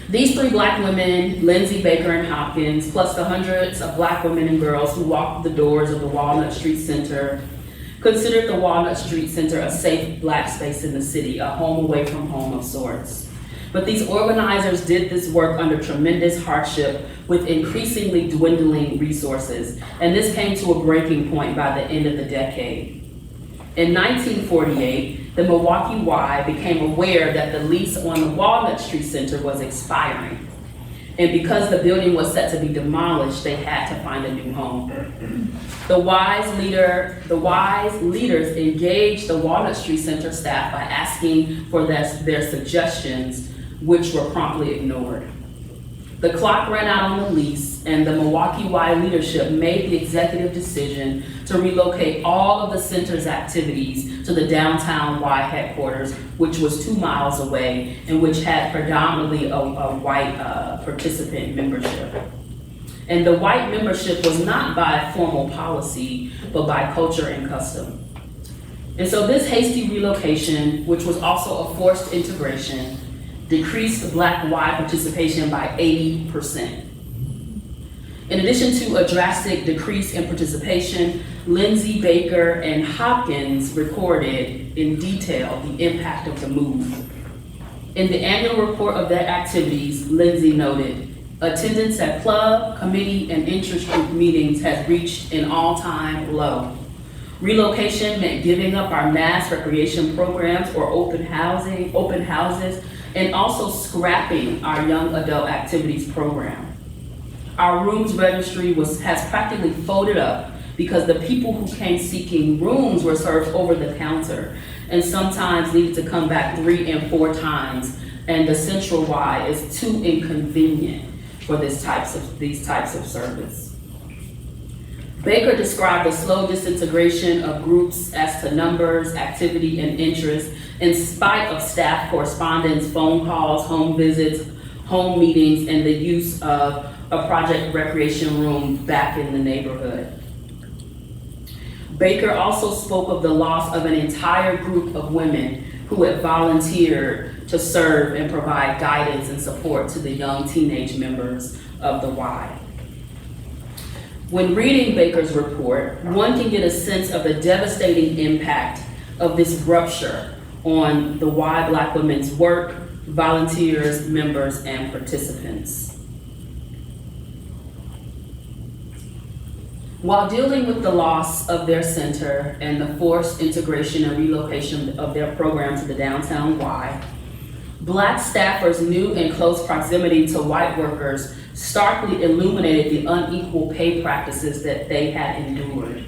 These 3 Black women, Lindsay, Baker, and Hopkins, plus the hundreds of Black women and girls who walked the doors of the Walnut Street Center, considered the Walnut Street Center a safe Black space in the city, a home away from home of sorts. But these organizers did this work under tremendous hardship with increasingly dwindling resources, and this came to a breaking point by the end of the decade. In 1948, the Milwaukee Y became aware that the lease on the Walnut Street Center was expiring. And because the building was set to be demolished, they had to find a new home. The Y's leaders engaged the Walnut Street Center staff by asking for their suggestions, which were promptly ignored. The clock ran out on the lease, and the Milwaukee Y leadership made the executive decision to relocate all of the center's activities to the downtown Y headquarters, which was 2 miles away and which had predominantly a white participant membership. And the white membership was not by formal policy, but by culture and custom. And so this hasty relocation, which was also a forced integration, decreased Black Y participation by 80%. In addition to a drastic decrease in participation, Lindsay, Baker, and Hopkins recorded in detail the impact of the move. In the annual report of their activities, Lindsay noted, attendance at club, committee, and interest group meetings has reached an all-time low. Relocation meant giving up our mass recreation programs or open houses, and also scrapping our young adult activities program. Our rooms registry has practically folded up because the people who came seeking rooms were served over the counter and sometimes needed to come back 3 and 4 times, and the Central Y is too inconvenient for these types of service. Baker described the slow disintegration of groups as to numbers, activity, and interest in spite of staff correspondence, phone calls, home visits, home meetings, and the use of a project recreation room back in the neighborhood. Baker also spoke of the loss of an entire group of women who had volunteered to serve and provide guidance and support to the young teenage members of the Y. When reading Baker's report, one can get a sense of the devastating impact of this rupture on the Y Black women's work, volunteers, members, and participants. While dealing with the loss of their center and the forced integration and relocation of their program to the downtown Y, Black staffers' new and close proximity to white workers starkly illuminated the unequal pay practices that they had endured.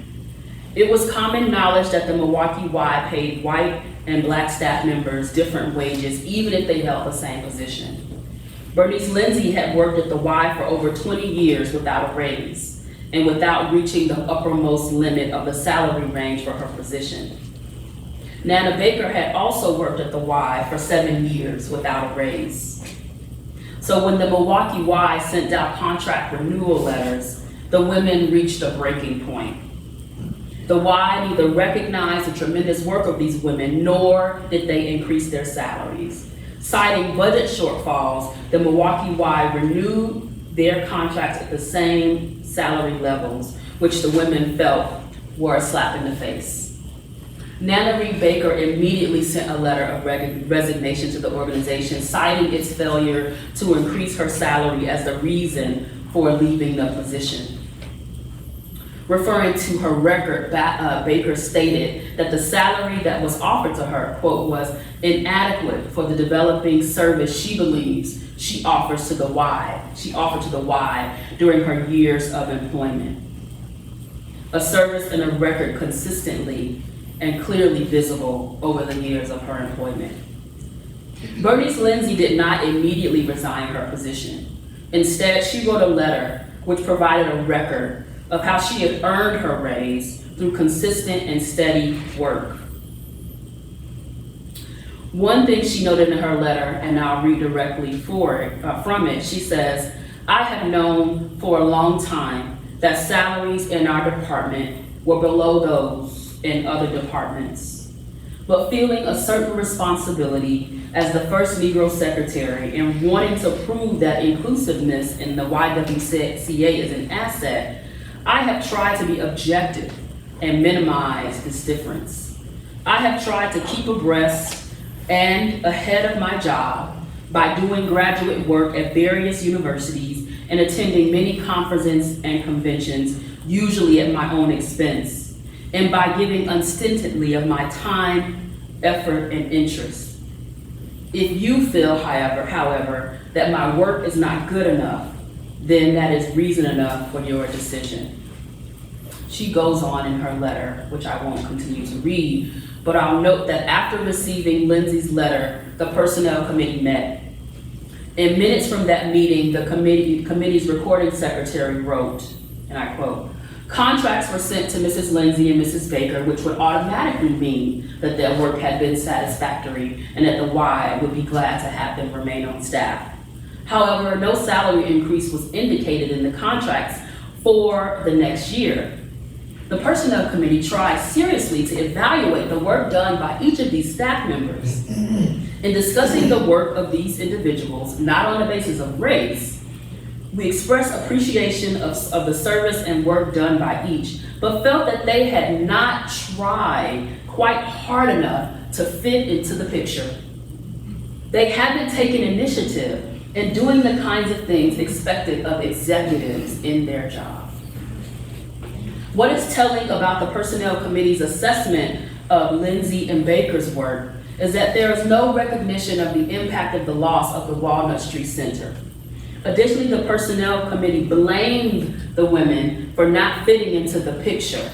It was common knowledge that the Milwaukee Y paid white and Black staff members different wages, even if they held the same position. Bernice Lindsay had worked at the Y for over 20 years without a raise and without reaching the uppermost limit of the salary range for her position. Nana Baker had also worked at the Y for 7 years without a raise. So when the Milwaukee Y sent out contract renewal letters, the women reached a breaking point. The Y neither recognized the tremendous work of these women, nor did they increase their salaries. Citing budget shortfalls, the Milwaukee Y renewed their contracts at the same salary levels, which the women felt were a slap in the face. Nana Reed Baker immediately sent a letter of resignation to the organization, citing its failure to increase her salary as the reason for leaving the position. Referring to her record, Baker stated that the salary that was offered to her, quote, was inadequate for the developing service she believes she offered to the Y during her years of employment. A service and a record consistently and clearly visible over the years of her employment. Bernice Lindsay did not immediately resign her position. Instead, she wrote a letter which provided a record of how she had earned her raise through consistent and steady work. One thing she noted in her letter, and I'll read directly from it, she says, "I have known for a long time that salaries in our department were below those in other departments, but feeling a certain responsibility as the first Negro secretary and wanting to prove that inclusiveness in the YWCA is an asset, I have tried to be objective and minimize this difference. I have tried to keep abreast and ahead of my job by doing graduate work at various universities and attending many conferences and conventions, usually at my own expense, and by giving unstintedly of my time, effort, and interest. If you feel, however, that my work is not good enough, then that is reason enough for your decision. She goes on in her letter, which I won't continue to read, but I'll note that after receiving Lindsay's letter, the Personnel Committee met. In minutes from that meeting, the committee's recording secretary wrote, and I quote, "Contracts were sent to Mrs. Lindsay and Mrs. Baker, which would automatically mean that their work had been satisfactory and that the Y would be glad to have them remain on staff. However, no salary increase was indicated in the contracts for the next year. The Personnel Committee tried seriously to evaluate the work done by each of these staff members. In discussing the work of these individuals, not on the basis of race, we expressed appreciation of the service and work done by each, but felt that they had not tried quite hard enough to fit into the picture. They haven't taken initiative in doing the kinds of things expected of executives in their job." What is telling about the Personnel Committee's assessment of Lindsay and Baker's work is that there is no recognition of the impact of the loss of the Walnut Street Center. Additionally, the Personnel Committee blamed the women for not fitting into the picture,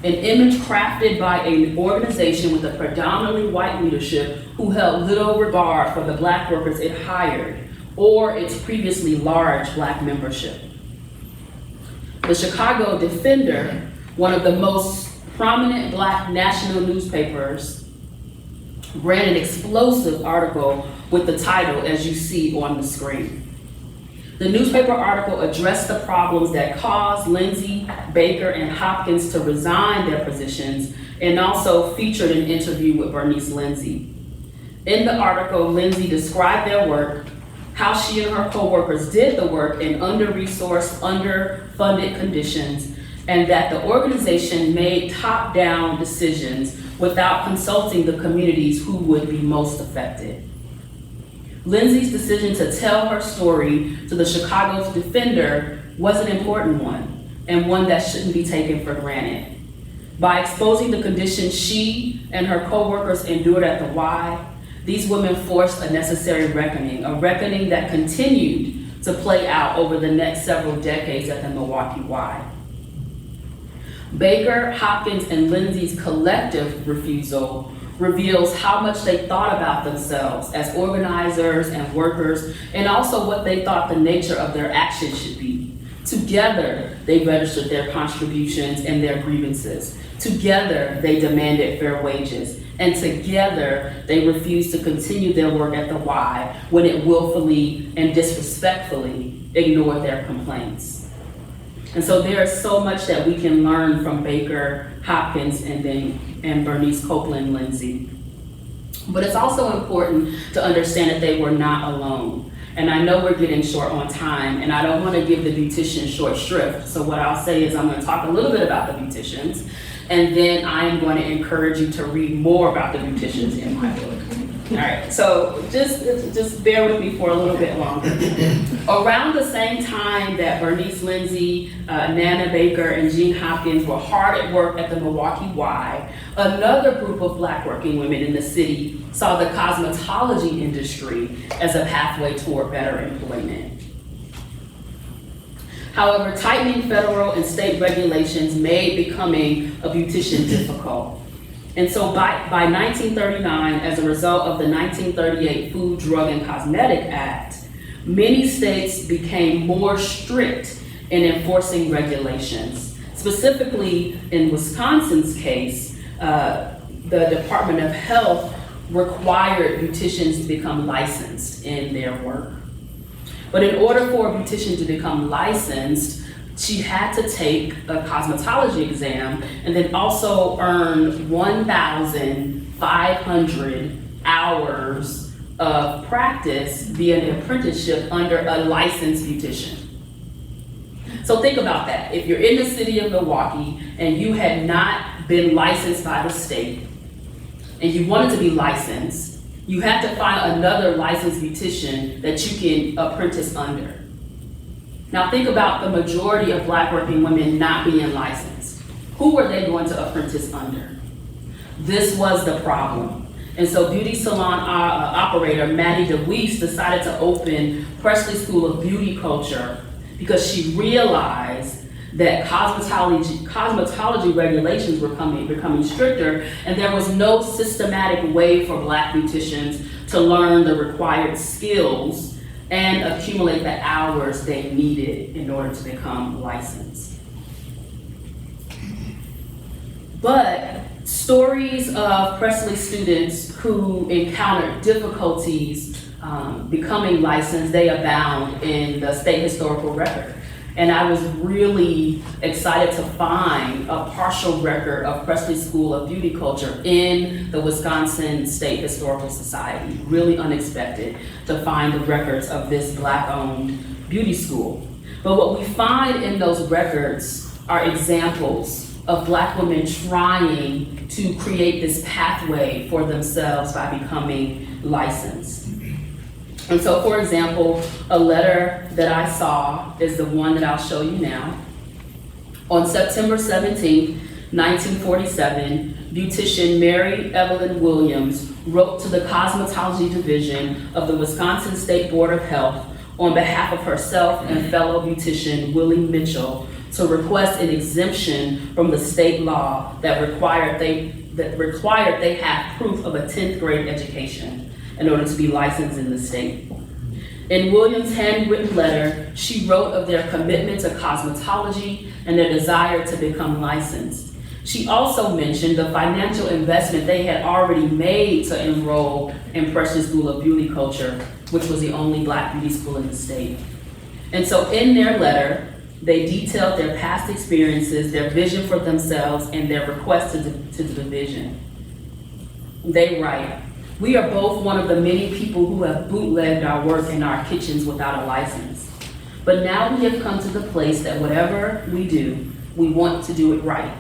an image crafted by an organization with a predominantly white leadership who held little regard for the Black workers it hired or its previously large Black membership. The Chicago Defender, one of the most prominent Black national newspapers, ran an explosive article with the title, as you see on the screen. The newspaper article addressed the problems that caused Lindsay, Baker, and Hopkins to resign their positions, and also featured an interview with Bernice Lindsay. In the article, Lindsay described their work, how she and her coworkers did the work in under-resourced, underfunded conditions, and that the organization made top-down decisions without consulting the communities who would be most affected. Lindsay's decision to tell her story to the Chicago Defender was an important one, and one that shouldn't be taken for granted. By exposing the conditions she and her coworkers endured at the Y, these women forced a necessary reckoning, a reckoning that continued to play out over the next several decades at the Milwaukee Y. Baker, Hopkins, and Lindsay's collective refusal reveals how much they thought about themselves as organizers and workers, and also what they thought the nature of their actions should be. Together, they registered their contributions and their grievances. Together, they demanded fair wages. And together, they refused to continue their work at the Y when it willfully and disrespectfully ignored their complaints. And so there is so much that we can learn from Baker, Hopkins, and Bernice Copeland Lindsay. But it's also important to understand that they were not alone. And I know we're getting short on time, and I don't want to give the beauticians short shrift. So what I'll say is I'm going to talk a little bit about the beauticians, and then I'm going to encourage you to read more about the beauticians in my book. All right, so just bear with me for a little bit longer. Around the same time that Bernice Lindsay, Nana Baker, and Jean Hopkins were hard at work at the Milwaukee Y, another group of Black working women in the city saw the cosmetology industry as a pathway toward better employment. However, tightening federal and state regulations made becoming a beautician difficult. And so by 1939, as a result of the 1938 Food, Drug, and Cosmetic Act, many states became more strict in enforcing regulations. Specifically, in Wisconsin's case, the Department of Health required beauticians to become licensed in their work. But in order for a beautician to become licensed, she had to take a cosmetology exam and then also earn 1,500 hours of practice via an apprenticeship under a licensed beautician. So think about that. If you're in the city of Milwaukee and you had not been licensed by the state and you wanted to be licensed, you had to find another licensed beautician that you can apprentice under. Now think about the majority of Black working women not being licensed. Who were they going to apprentice under? This was the problem. And so beauty salon operator Maddie DeWeese decided to open Presley School of Beauty Culture because she realized that cosmetology regulations were becoming stricter, and there was no systematic way for Black beauticians to learn the required skills and accumulate the hours they needed in order to become licensed. But stories of Presley students who encountered difficulties becoming licensed, they abound in the state historical record. And I was really excited to find a partial record of Presley School of Beauty Culture in the Wisconsin State Historical Society. Really unexpected to find the records of this Black-owned beauty school. But what we find in those records are examples of Black women trying to create this pathway for themselves by becoming licensed. And so, for example, a letter that I saw is the one that I'll show you now. On September 17, 1947, beautician Mary Evelyn Williams wrote to the Cosmetology Division of the Wisconsin State Board of Health on behalf of herself and fellow beautician Willie Mitchell to request an exemption from the state law that required they have proof of a 10th grade education in order to be licensed in the state. In Williams' handwritten letter, she wrote of their commitment to cosmetology and their desire to become licensed. She also mentioned the financial investment they had already made to enroll in Presley School of Beauty Culture, which was the only Black beauty school in the state. And so in their letter, they detailed their past experiences, their vision for themselves, and their request to the division. They write, "We are both one of the many people who have bootlegged our work in our kitchens without a license. But now we have come to the place that whatever we do, we want to do it right.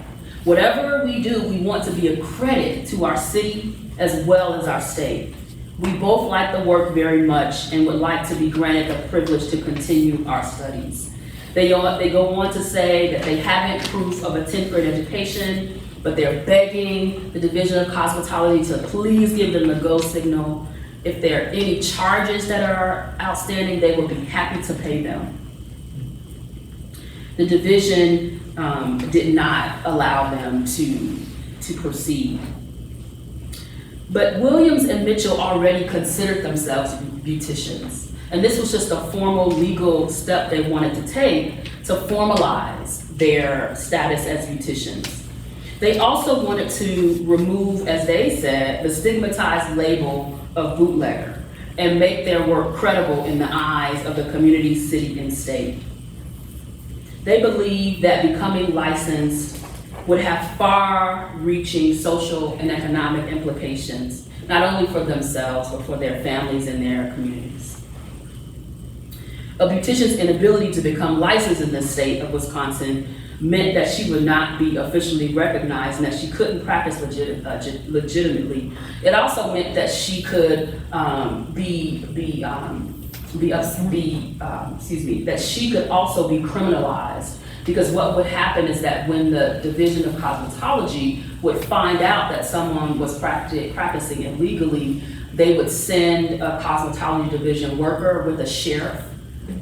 Whatever we do, we want to be a credit to our city as well as our state. We both like the work very much and would like to be granted the privilege to continue our studies." They go on to say that they haven't proof of a 10th grade education, but they're begging the Division of Cosmetology to please give them the go signal. If there are any charges that are outstanding, they will be happy to pay them. The division did not allow them to proceed. But Williams and Mitchell already considered themselves beauticians. And this was just a formal legal step they wanted to take to formalize their status as beauticians. They also wanted to remove, as they said, the stigmatized label of bootlegger and make their work credible in the eyes of the community, city, and state. They believed that becoming licensed would have far-reaching social and economic implications, not only for themselves, but for their families and their communities. A beautician's inability to become licensed in the state of Wisconsin meant that she would not be officially recognized and that she couldn't practice legitimately. It also meant that she could that she could also be criminalized, because what would happen is that when the Division of Cosmetology would find out that someone was practicing illegally, they would send a cosmetology division worker with a sheriff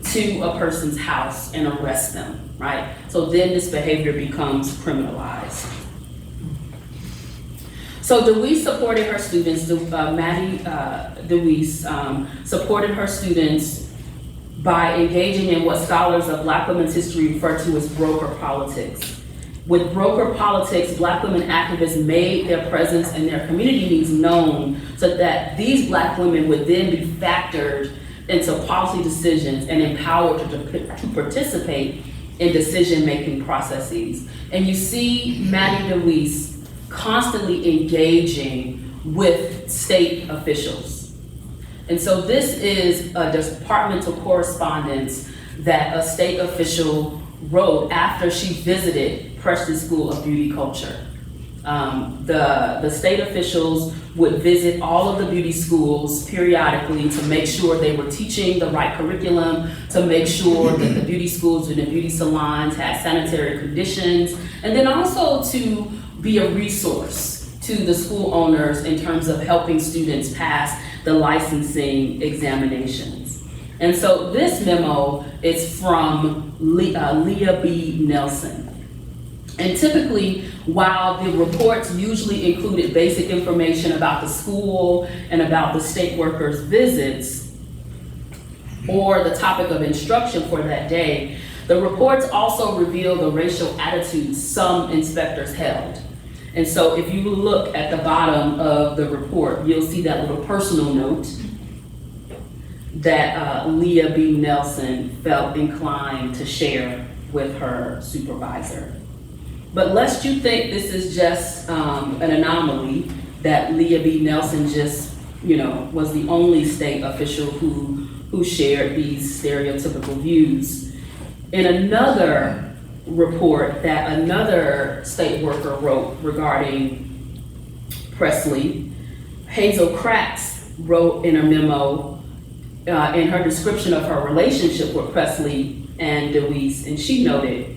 to a person's house and arrest them, right? So then this behavior becomes criminalized. So DeWeese supported her students, Maddie DeWeese supported her students by engaging in what scholars of Black women's history refer to as broker politics. With broker politics, Black women activists made their presence and their community needs known so that these Black women would then be factored into policy decisions and empowered to participate in decision-making processes. And you see Maddie DeWeese constantly engaging with state officials. And so this is a departmental correspondence that a state official wrote after she visited Presley School of Beauty Culture. The state officials would visit all of the beauty schools periodically to make sure they were teaching the right curriculum, to make sure that the beauty schools and the beauty salons had sanitary conditions, and then also to be a resource to the school owners in terms of helping students pass the licensing examinations. And so this memo is from Leah B. Nelson. And typically, while the reports usually included basic information about the school and about the state workers' visits, or the topic of instruction for that day, the reports also reveal the racial attitudes some inspectors held. And so if you look at the bottom of the report, you'll see that little personal note that Leah B. Nelson felt inclined to share with her supervisor. But lest you think this is just an anomaly, that Leah B. Nelson just, was the only state official who shared these stereotypical views. In another report that another state worker wrote regarding Presley, Hazel Kratz wrote in a memo in her description of her relationship with Presley and DeWeese, and she noted,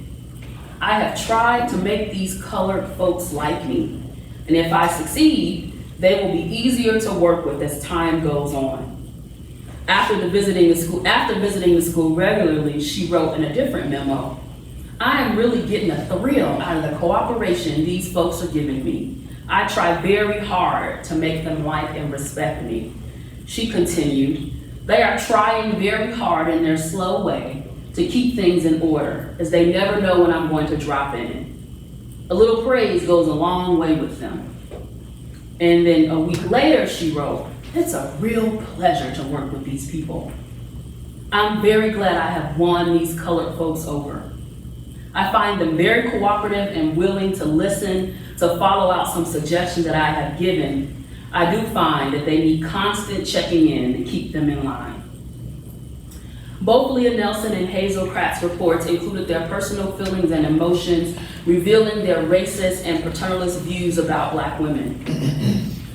"I have tried to make these colored folks like me, and if I succeed, they will be easier to work with as time goes on." After visiting the school regularly, she wrote in a different memo, "I am really getting a thrill out of the cooperation these folks are giving me. I try very hard to make them like and respect me." She continued, "They are trying very hard in their slow way to keep things in order, as they never know when I'm going to drop in. A little praise goes a long way with them." And then a week later she wrote, "It's a real pleasure to work with these people. I'm very glad I have won these colored folks over. I find them very cooperative and willing to listen, to follow out some suggestions that I have given. I do find that they need constant checking in to keep them in line." Both Leah Nelson and Hazel Kratz's reports included their personal feelings and emotions, revealing their racist and paternalist views about Black women.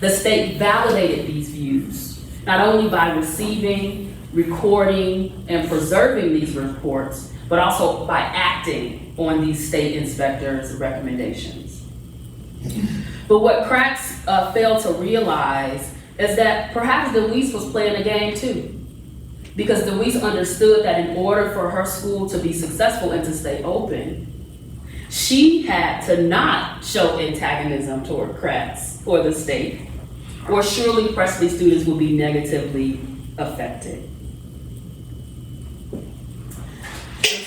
The state validated these views, not only by receiving, recording, and preserving these reports, but also by acting on these state inspectors' recommendations. But what Kratz failed to realize is that perhaps DeWeese was playing a game too. Because DeWeese understood that in order for her school to be successful and to stay open, she had to not show antagonism toward Kratz or the state, or surely Presley students will be negatively affected.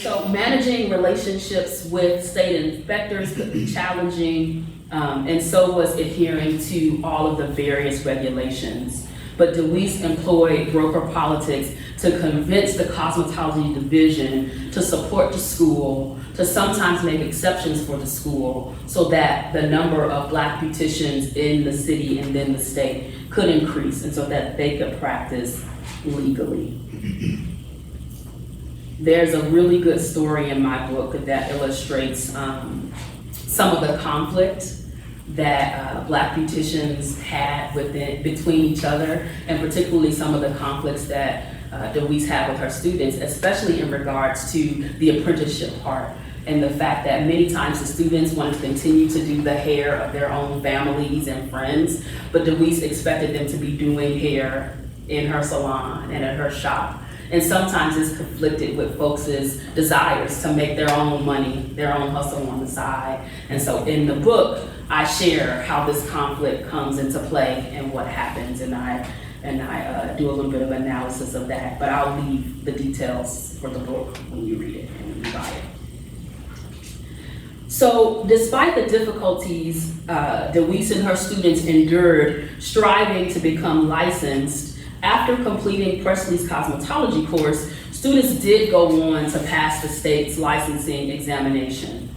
So managing relationships with state inspectors could be challenging, and so was adhering to all of the various regulations. But DeWeese employed broker politics to convince the cosmetology division to support the school, to sometimes make exceptions for the school, so that the number of Black beauticians in the city and then the state could increase, and so that they could practice legally. There's a really good story in my book that illustrates some of the conflict that Black beauticians had between each other, and particularly some of the conflicts that DeWeese had with her students, especially in regards to the apprenticeship part, and the fact that many times the students wanted to continue to do the hair of their own families and friends, but DeWeese expected them to be doing hair in her salon and at her shop. And sometimes it's conflicted with folks' desires to make their own money, their own hustle on the side. And so in the book, I share how this conflict comes into play and what happens, and I do a little bit of analysis of that, but I'll leave the details for the book when you read it and when you buy it. So despite the difficulties DeWeese and her students endured striving to become licensed, after completing Presley's cosmetology course, Students did go on to pass the state's licensing examination.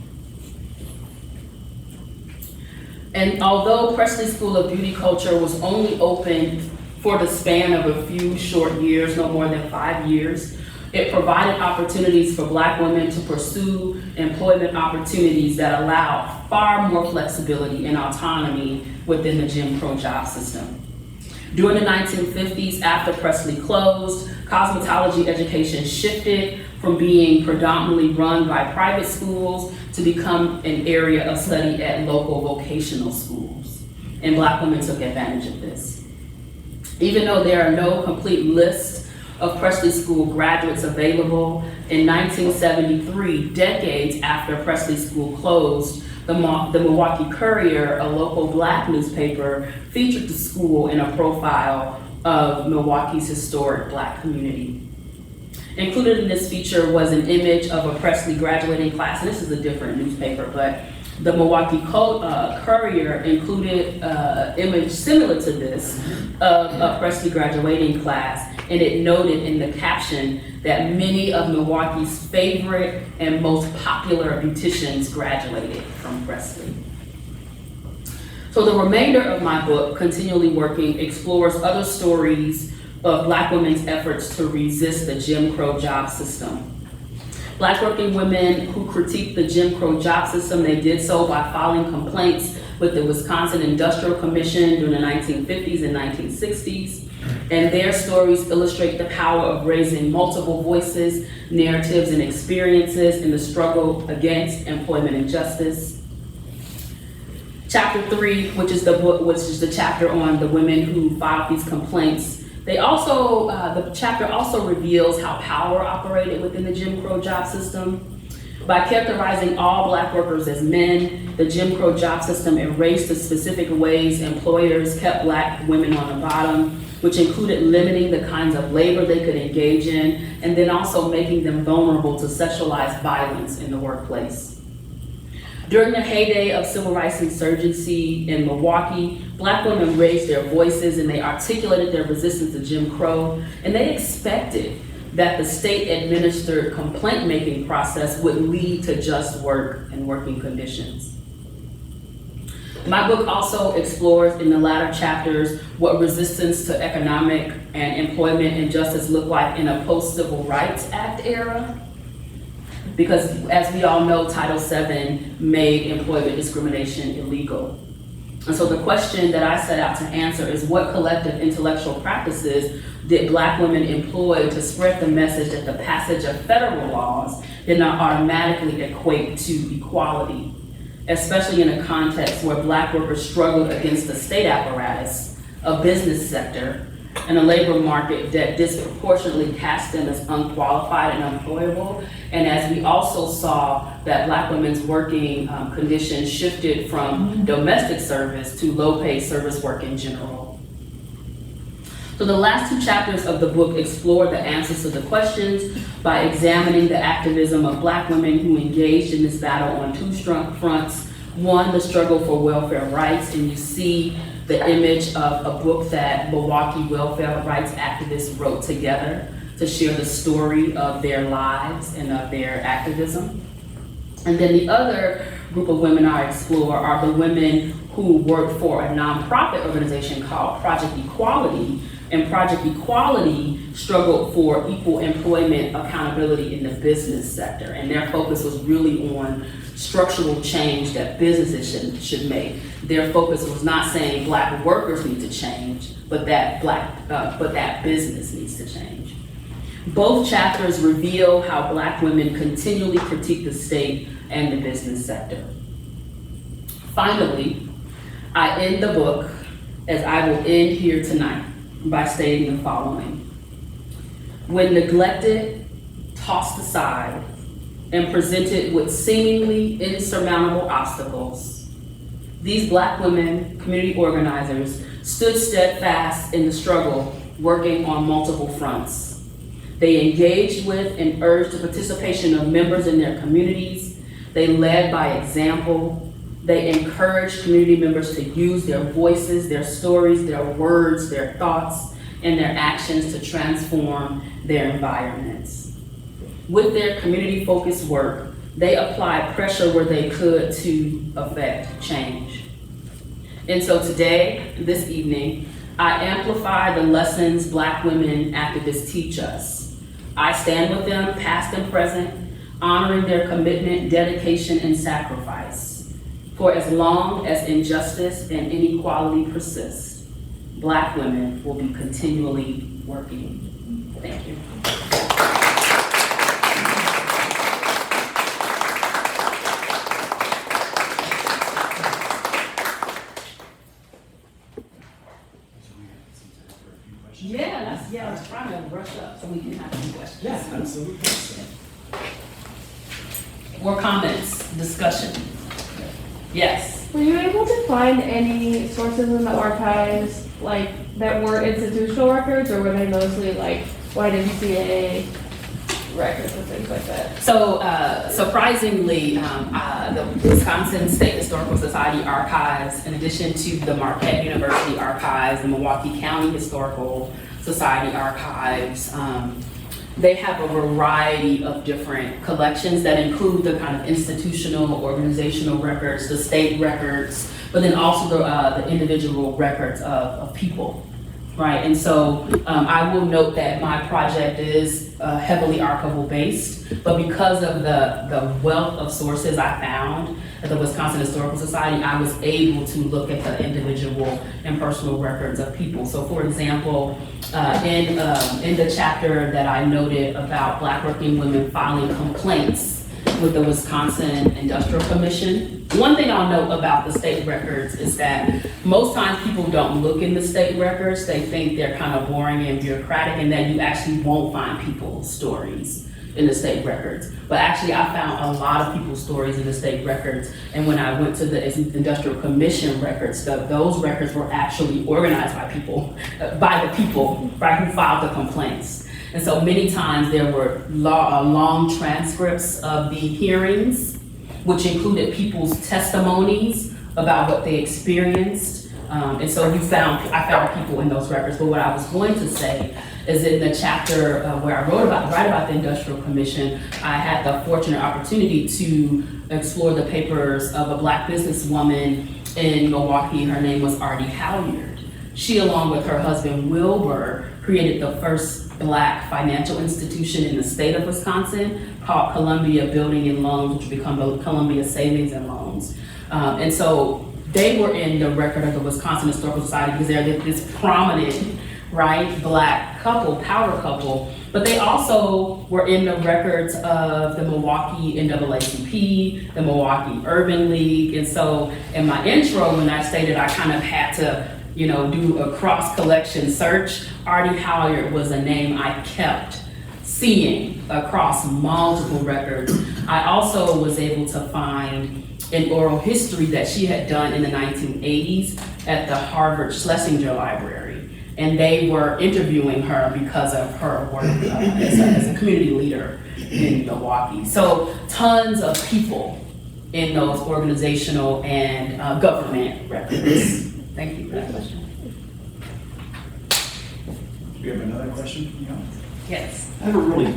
And although Presley School of Beauty Culture was only open for the span of a few short years, no more than 5 years, it provided opportunities for Black women to pursue employment opportunities that allowed far more flexibility and autonomy within the Jim Crow job system. During the 1950s, after Presley closed, cosmetology education shifted from being predominantly run by private schools to become an area of study at local vocational schools. And Black women took advantage of this. Even though there are no complete lists of Presley School graduates available, in 1973, decades after Presley School closed, the Milwaukee Courier, a local Black newspaper, featured the school in a profile of Milwaukee's historic Black community. Included in this feature was an image of a Presley graduating class, and this is a different newspaper, but the Milwaukee Courier included an image similar to this of a Presley graduating class, and it noted in the caption that many of Milwaukee's favorite and most popular beauticians graduated from Presley. So the remainder of my book, Continually Working, explores other stories of Black women's efforts to resist the Jim Crow job system. Black working women who critiqued the Jim Crow job system, they did so by filing complaints with the Wisconsin Industrial Commission during the 1950s and 1960s. And their stories illustrate the power of raising multiple voices, narratives, and experiences in the struggle against employment injustice. Chapter 3, which is the chapter on the women who filed these complaints, the chapter also reveals how power operated within the Jim Crow job system. By characterizing all Black workers as men, the Jim Crow job system erased the specific ways employers kept Black women on the bottom, which included limiting the kinds of labor they could engage in, and then also making them vulnerable to sexualized violence in the workplace. During the heyday of civil rights insurgency in Milwaukee, Black women raised their voices and they articulated their resistance to Jim Crow, and they expected that the state-administered complaint-making process would lead to just work and working conditions. My book also explores in the latter chapters what resistance to economic and employment injustice looked like in a post-Civil Rights Act era. Because as we all know, Title VII made employment discrimination illegal. And so the question that I set out to answer is, what collective intellectual practices did Black women employ to spread the message that the passage of federal laws did not automatically equate to equality, especially in a context where Black workers struggled against the state apparatus, a business sector, and a labor market that disproportionately cast them as unqualified and unemployable. And as we also saw that Black women's working conditions shifted from domestic service to low-paid service work in general. So the last two chapters of the book explore the answers to the questions by examining the activism of Black women who engaged in this battle on two fronts. One, the struggle for welfare rights, and you see the image of a book that Milwaukee welfare rights activists wrote together to share the story of their lives and of their activism. And then the other group of women I explore are the women who work for a nonprofit organization called Project Equality. And Project Equality struggled for equal employment accountability in the business sector. And their focus was really on structural change that businesses should make. Their focus was not saying Black workers need to change, but that business needs to change. Both chapters reveal how Black women continually critique the state and the business sector. Finally, I end the book, as I will end here tonight, by stating the following. When neglected, tossed aside, and presented with seemingly insurmountable obstacles, these Black women, community organizers, stood steadfast in the struggle, working on multiple fronts. They engaged with and urged the participation of members in their communities. They led by example. They encouraged community members to use their voices, their stories, their words, their thoughts, and their actions to transform their environments. With their community-focused work, they applied pressure where they could to affect change. And so today, this evening, I amplify the lessons Black women activists teach us. I stand with them, past and present, honoring their commitment, dedication, and sacrifice. For as long as injustice and inequality persist, Black women will be continually working. Thank you. I was trying to rush up so we can have some questions. Yeah, absolutely. More comments, discussion? Yes. Were you able to find any sources in the archives like that were institutional records, or were they mostly like YMCA records and things like that? So surprisingly, the Wisconsin State Historical Society archives, in addition to the Marquette University archives, the Milwaukee County Historical Society archives, they have a variety of different collections that include the kind of institutional, organizational records, the state records, but then also the individual records of people, right? And so I will note that my project is heavily archival based, but because of the wealth of sources I found at the Wisconsin Historical Society, I was able to look at the individual and personal records of people. So for example, in the chapter that I noted about Black working women filing complaints with the Wisconsin Industrial Commission, one thing I'll note about the state records is that most times people don't look in the state records. They think they're kind of boring and bureaucratic, and that you actually won't find people's stories in the state records. But actually I found a lot of people's stories in the state records. And when I went to the Industrial Commission records, those records were actually organized by people, right, who filed the complaints. And so many times there were long transcripts of the hearings, which included people's testimonies about what they experienced. And so I found people in those records. But what I was going to say is in the chapter where I write about the Industrial Commission, I had the fortunate opportunity to explore the papers of a Black businesswoman in Milwaukee. Her name was Artie Halyard. She, along with her husband Wilbur, created the first Black financial institution in the state of Wisconsin called Columbia Building and Loans, which became Columbia Savings and Loans. And so they were in the record of the Wisconsin Historical Society because they're this prominent, right, Black couple, power couple, but they also were in the records of the Milwaukee NAACP, the Milwaukee Urban League. And so in my intro, when I stated I kind of had to, do a cross collection search, Artie Halyard was a name I kept seeing across multiple records. I also was able to find an oral history that she had done in the 1980s at the Harvard Schlesinger Library. And they were interviewing her because of her work as a community leader in Milwaukee. So tons of people in those organizational and government records. Thank you for that question. Do you have another question? Yes. I have a really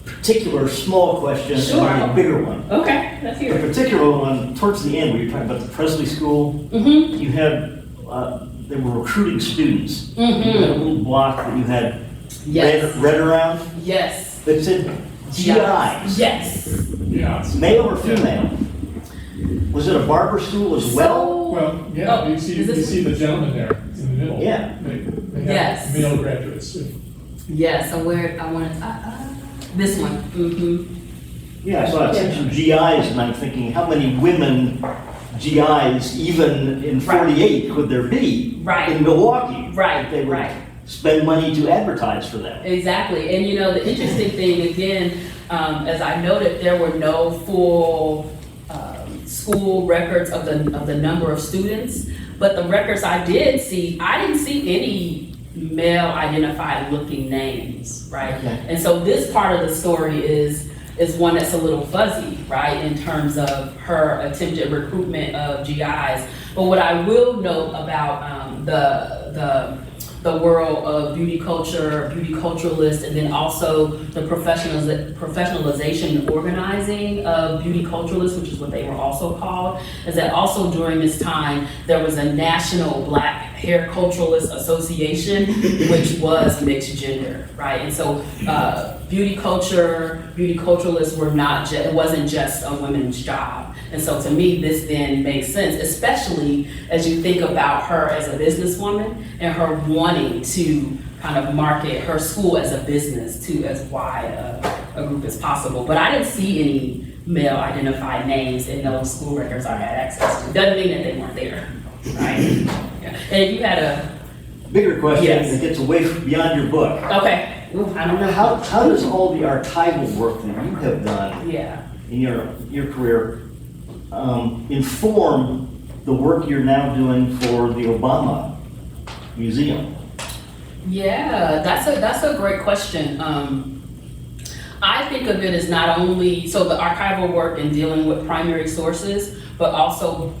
particular small question Sure. and a bigger one. Okay, let's hear The it. particular one, towards the end, where you're talking about the Presley School, Mm-hmm. you had, they were recruiting students. Mm-hmm. You had a little block that you had Yes. read around Yes. that said GIs, Yes. Yeah. male or female. Was it a barber school as well? Well, yeah, Oh, you see is this- the gentleman there in the middle. Yeah. They Yes. have male graduates. Yes, so where I wanted, this one. Mm-hmm. Yeah, I saw attention GIs, and I'm thinking, how many women GIs, even in Right. 48, could there be Right. in Milwaukee? Right, They would right. spend money to advertise for them. Exactly, and the interesting thing, again, as I noted, there were no full school records of the number of students, but the records I did see, I didn't see any male identified looking names, right? Okay. And so this part of the story is one that's a little fuzzy, right, in terms of her attempted recruitment of GIs. But what I will note about the the world of beauty culture, beauty culturalists, and then also the professionalization and organizing of beauty culturalists, which is what they were also called, is that also during this time, there was a National Black Hair Culturalist Association, which was mixed gender, right? And so beauty culturalists were not, it wasn't just a women's job. And so to me, this then makes sense, especially as you think about her as a businesswoman and her wanting to kind of market her school as a business to as wide a group as possible. But I didn't see any male identified names in those school records I had access to. Doesn't mean that they weren't there, right? Yeah. And if you had a Bigger question Yes. that gets away beyond your book. okay, ooh, I don't know. How does all the archival work that you have done Yeah. in your career inform the work you're now doing for the Obama Museum? Yeah, that's a great question. I think of it as not only, so the archival work and dealing with primary sources, but also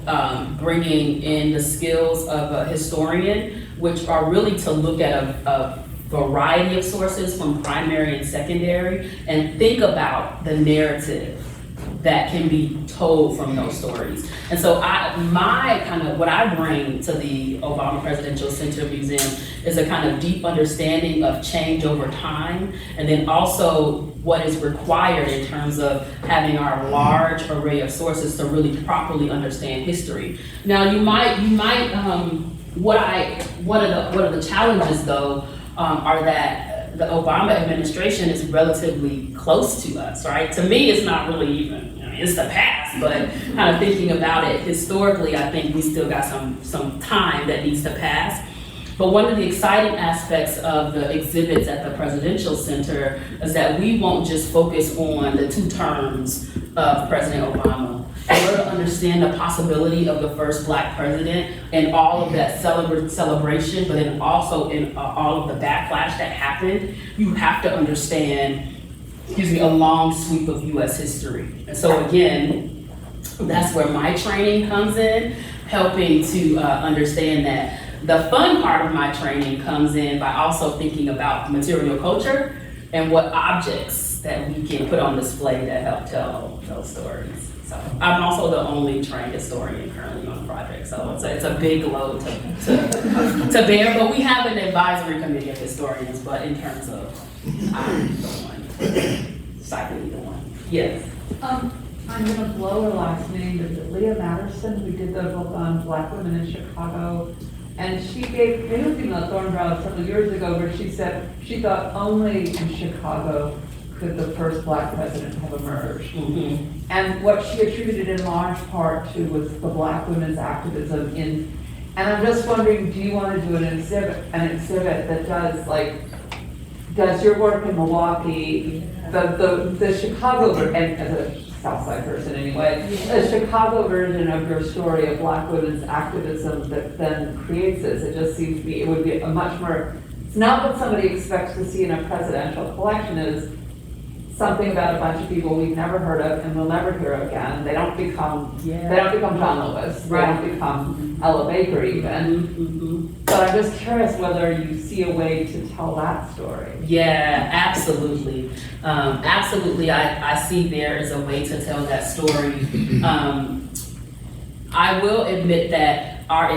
bringing in the skills of a historian, which are really to look at a variety of sources from primary and secondary and think about the narrative that can be told from those stories. And so what I bring to the Obama Presidential Center Museum is a kind of deep understanding of change over time, and then also what is required in terms of having our large array of sources to really properly understand history. Now, one of the challenges though are that the Obama administration is relatively close to us, right? To me, it's not really even, it's the past, but kind of thinking about it historically, I think we still got some time that needs to pass. But one of the exciting aspects of the exhibits at the Presidential Center is that we won't just focus on the 2 terms of President Obama. In order to understand the possibility of the first Black president and all of that celebration, but then also in all of the backlash that happened, you have to understand, a long sweep of US history. And so again, that's where my training comes in, helping to understand that. The fun part of my training comes in by also thinking about material culture and what objects that we can put on display that help tell those stories. So I'm also the only trained historian currently on the project, so it's a big load to bear, but we have an advisory committee of historians, but in terms of, I'm the one, cycling the one. Yes. I'm gonna blow her last name, is it Leah Matterson, who did the book on Black women in Chicago? And she gave, maybe it was even a Thornbrough several years ago, where she said she thought only in Chicago could the first Black president have emerged. Mm-hmm. And what she attributed in large part to was the Black women's activism and I'm just wondering, do you want to do an exhibit that does your work in Milwaukee, the Chicago, and as a South Side person anyway, the Chicago version of your story of Black women's activism that then creates this? It just seems to be, it would be a much more, it's not what somebody expects to see in a presidential collection, is something about a bunch of people we've never heard of and will never hear again. They don't become John Lewis. Right. They don't become Ella Baker even. Mm-hmm. But I'm just curious whether you see a way to tell that story. Yeah, absolutely. Absolutely, I see there is a way to tell that story. I will admit that our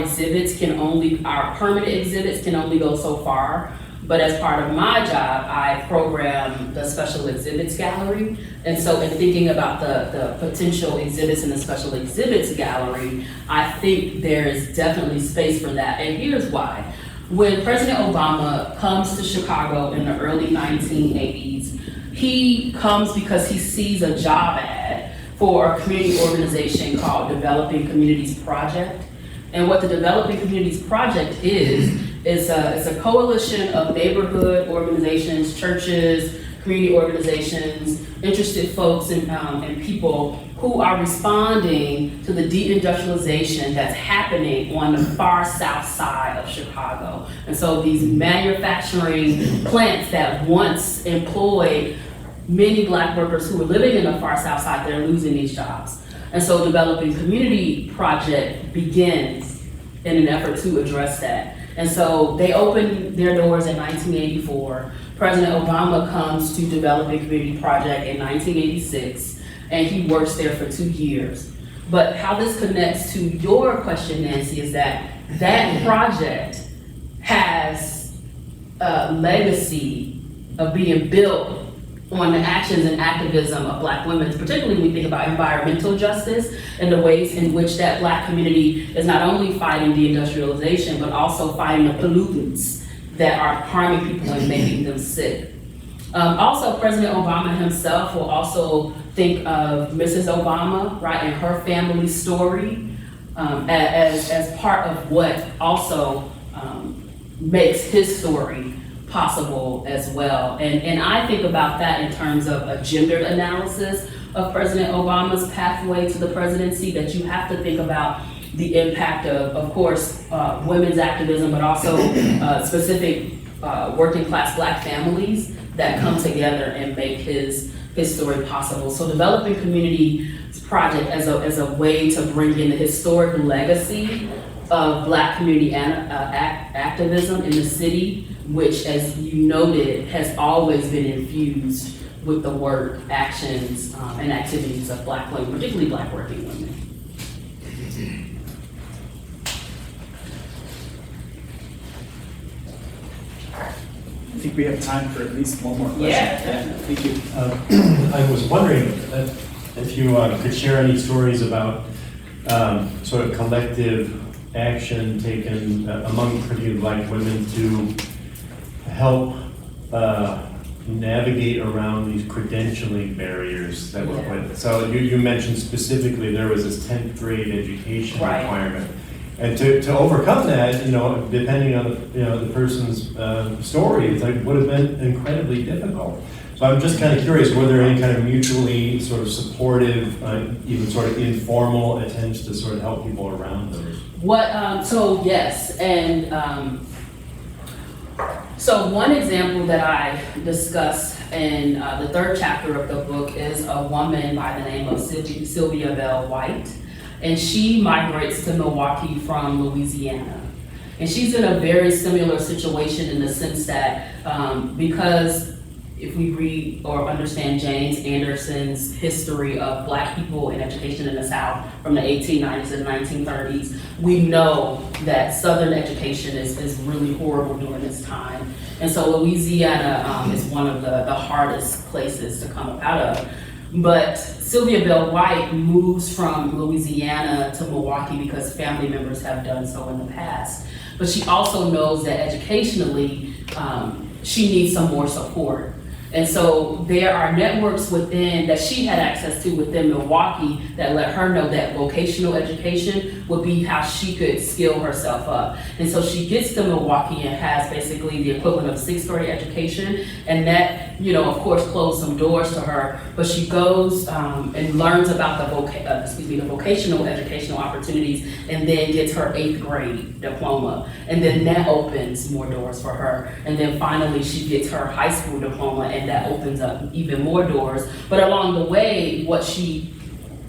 permanent exhibits can only go so far. But as part of my job, I program the Special Exhibits Gallery. And so in thinking about the potential exhibits in the Special Exhibits Gallery, I think there is definitely space for that. And here's why. When President Obama comes to Chicago in the early 1980s, he comes because he sees a job ad for a community organization called Developing Communities Project. And what the Developing Communities Project is it's a coalition of neighborhood organizations, churches, community organizations, interested folks and people who are responding to the deindustrialization that's happening on the far south side of Chicago. And so these manufacturing plants that once employed many Black workers who were living in the far south side, they're losing these jobs. And so Developing Community Project begins in an effort to address that. And so they opened their doors in 1984. President Obama comes to Developing Community Project in 1986, and he works there for 2 years. But how this connects to your question, Nancy, is that that project has a legacy of being built on the actions and activism of Black women, particularly when we think about environmental justice and the ways in which that Black community is not only fighting deindustrialization, but also fighting the pollutants that are harming people and making them sick. Also, President Obama himself will also think of Mrs. Obama, right, and her family's story as part of what also makes his story possible as well. And I think about that in terms of a gendered analysis of President Obama's pathway to the presidency, that you have to think about the impact of course, women's activism, but also specific working class Black families that come together and make his story possible. So Developing Community Project as a way to bring in the historic legacy of Black community activism in the city, which, as you noted, has always been infused with the work, actions, and activities of Black women, particularly Black working women. I think we have time for at least one more question. Yeah. Thank you. I was wondering if you could share any stories about sort of collective action taken among particularly Black women to help navigate around these credentialing barriers that were put. So you mentioned specifically there was this 10th grade education requirement. And to overcome that, you know, depending on the person's story, it's like would have been incredibly difficult. So I'm just kind of curious, were there any kind of mutually sort of supportive, even sort of informal attempts to sort of help people around those? So yes, and so one example that I discuss in the 3rd chapter of the book is a woman by the name of Sylvia Bell White. And she migrates to Milwaukee from Louisiana. And she's in a very similar situation in the sense that because if we read or understand James Anderson's history of Black people in education in the South from the 1890s and 1930s, we know that Southern education is really horrible during this time. And so Louisiana is one of the hardest places to come out of. But Sylvia Bell White moves from Louisiana to Milwaukee because family members have done so in the past. But she also knows that educationally, she needs some more support. And so there are networks within that she had access to within Milwaukee that let her know that vocational education would be how she could skill herself up. And so she gets to Milwaukee and has basically the equivalent of 6th grade education. And that, you know, of course, closed some doors to her. But she goes and learns about the vocational educational opportunities, and then gets her 8th grade diploma. And then that opens more doors for her. And then finally she gets her high school diploma, and that opens up even more doors. But along the way, what she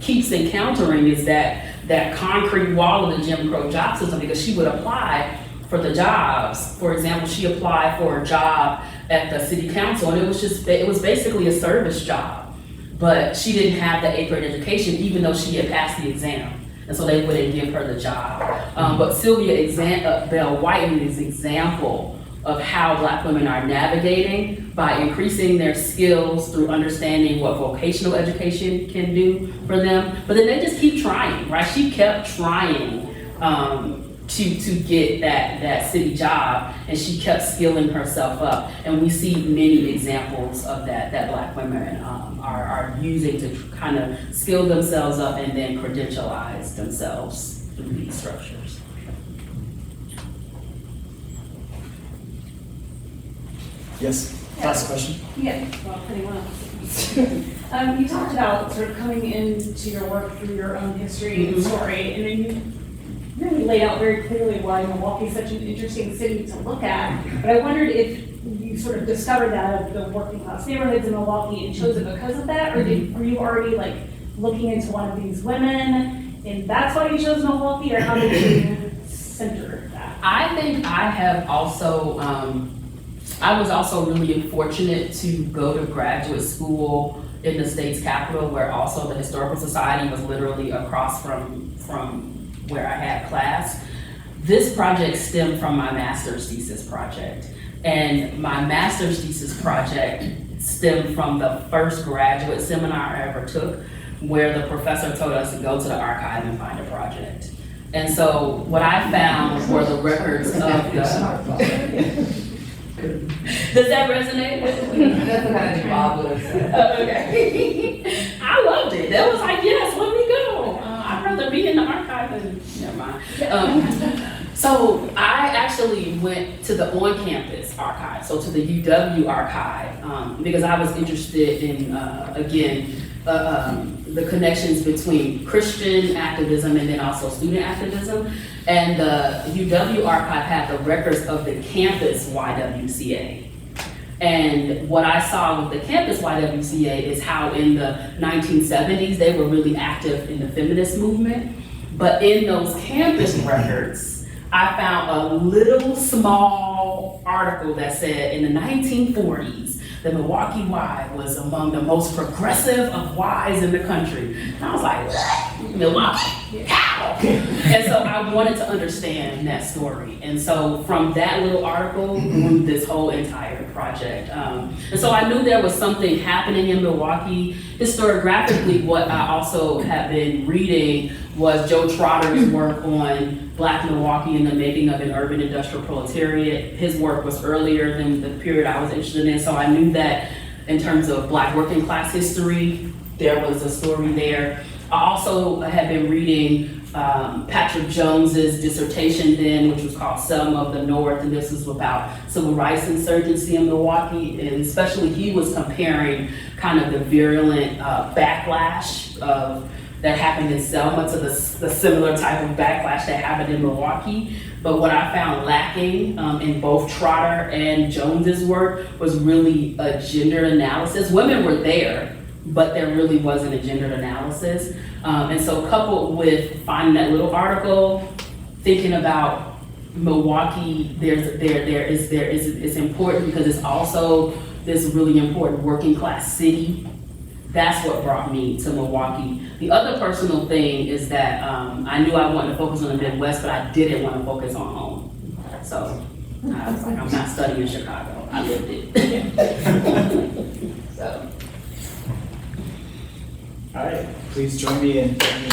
keeps encountering is that concrete wall of the Jim Crow job system, because she would apply for the jobs. For example, she applied for a job at the city council, and it was basically a service job. But she didn't have the 8th grade education, even though she had passed the exam. And so they wouldn't give her the job. But Sylvia Bell White is an example of how Black women are navigating by increasing their skills through understanding what vocational education can do for them. But then they just keep trying, right? She kept trying to get that city job, and she kept skilling herself up. And we see many examples of that Black women are using to kind of skill themselves up and then credentialize themselves through these structures. Yes, last question. Yeah, well, pretty much. You talked about sort of coming into your work through your own history and story, and then you really laid out very clearly why Milwaukee is such an interesting city to look at. But I wondered if you sort of discovered that of the working class neighborhoods in Milwaukee and chose it because of that, or were you already like looking into one of these women, and that's why you chose Milwaukee, or how did you center that? I think I have also, I was also really fortunate to go to graduate school in the state's capital, where also the Historical Society was literally across from where I had class. This project stemmed from my master's thesis project. And my master's thesis project stemmed from the first graduate seminar I ever took, where the professor told us to go to the archive and find a project. And so what I found were the records of the... Does that resonate with you? That's the kind of Bob would have said. Okay. I loved it. That was like, yes, let me go. I'd rather be in the archive than, never mind. So I actually went to the on-campus archive, so to the UW archive, because I was interested in, again, the connections between Christian activism and then also student activism. And the UW archive had the records of the campus YWCA. And what I saw with the campus YWCA is how in the 1970s, they were really active in the feminist movement. But in those campus records, I found a little small article that said in the 1940s, the Milwaukee Y was among the most progressive of Ys in the country. And I was like, Milwaukee, how? And so I wanted to understand that story. And so from that little article grew this whole entire project. And so I knew there was something happening in Milwaukee. Historiographically, what I also have been reading was Joe Trotter's work on Black Milwaukee and the making of an urban industrial proletariat. His work was earlier than the period I was interested in, so I knew that in terms of Black working class history, there was a story there. I also have been reading Patrick Jones's dissertation then, which was called Selma of the North, and this was about civil rights insurgency in Milwaukee, and especially he was comparing kind of the virulent backlash that happened in Selma to the similar type of backlash that happened in Milwaukee. But what I found lacking in both Trotter and Jones's work was really a gender analysis. Women were there, but there really wasn't a gendered analysis. And so coupled with finding that little article, thinking about Milwaukee, it's important because it's also this really important working class city. That's what brought me to Milwaukee. The other personal thing is that I knew I wanted to focus on the Midwest, but I didn't want to focus on home. So I was like, I'm not studying in Chicago. I lived it. So. All right, please join me in thanking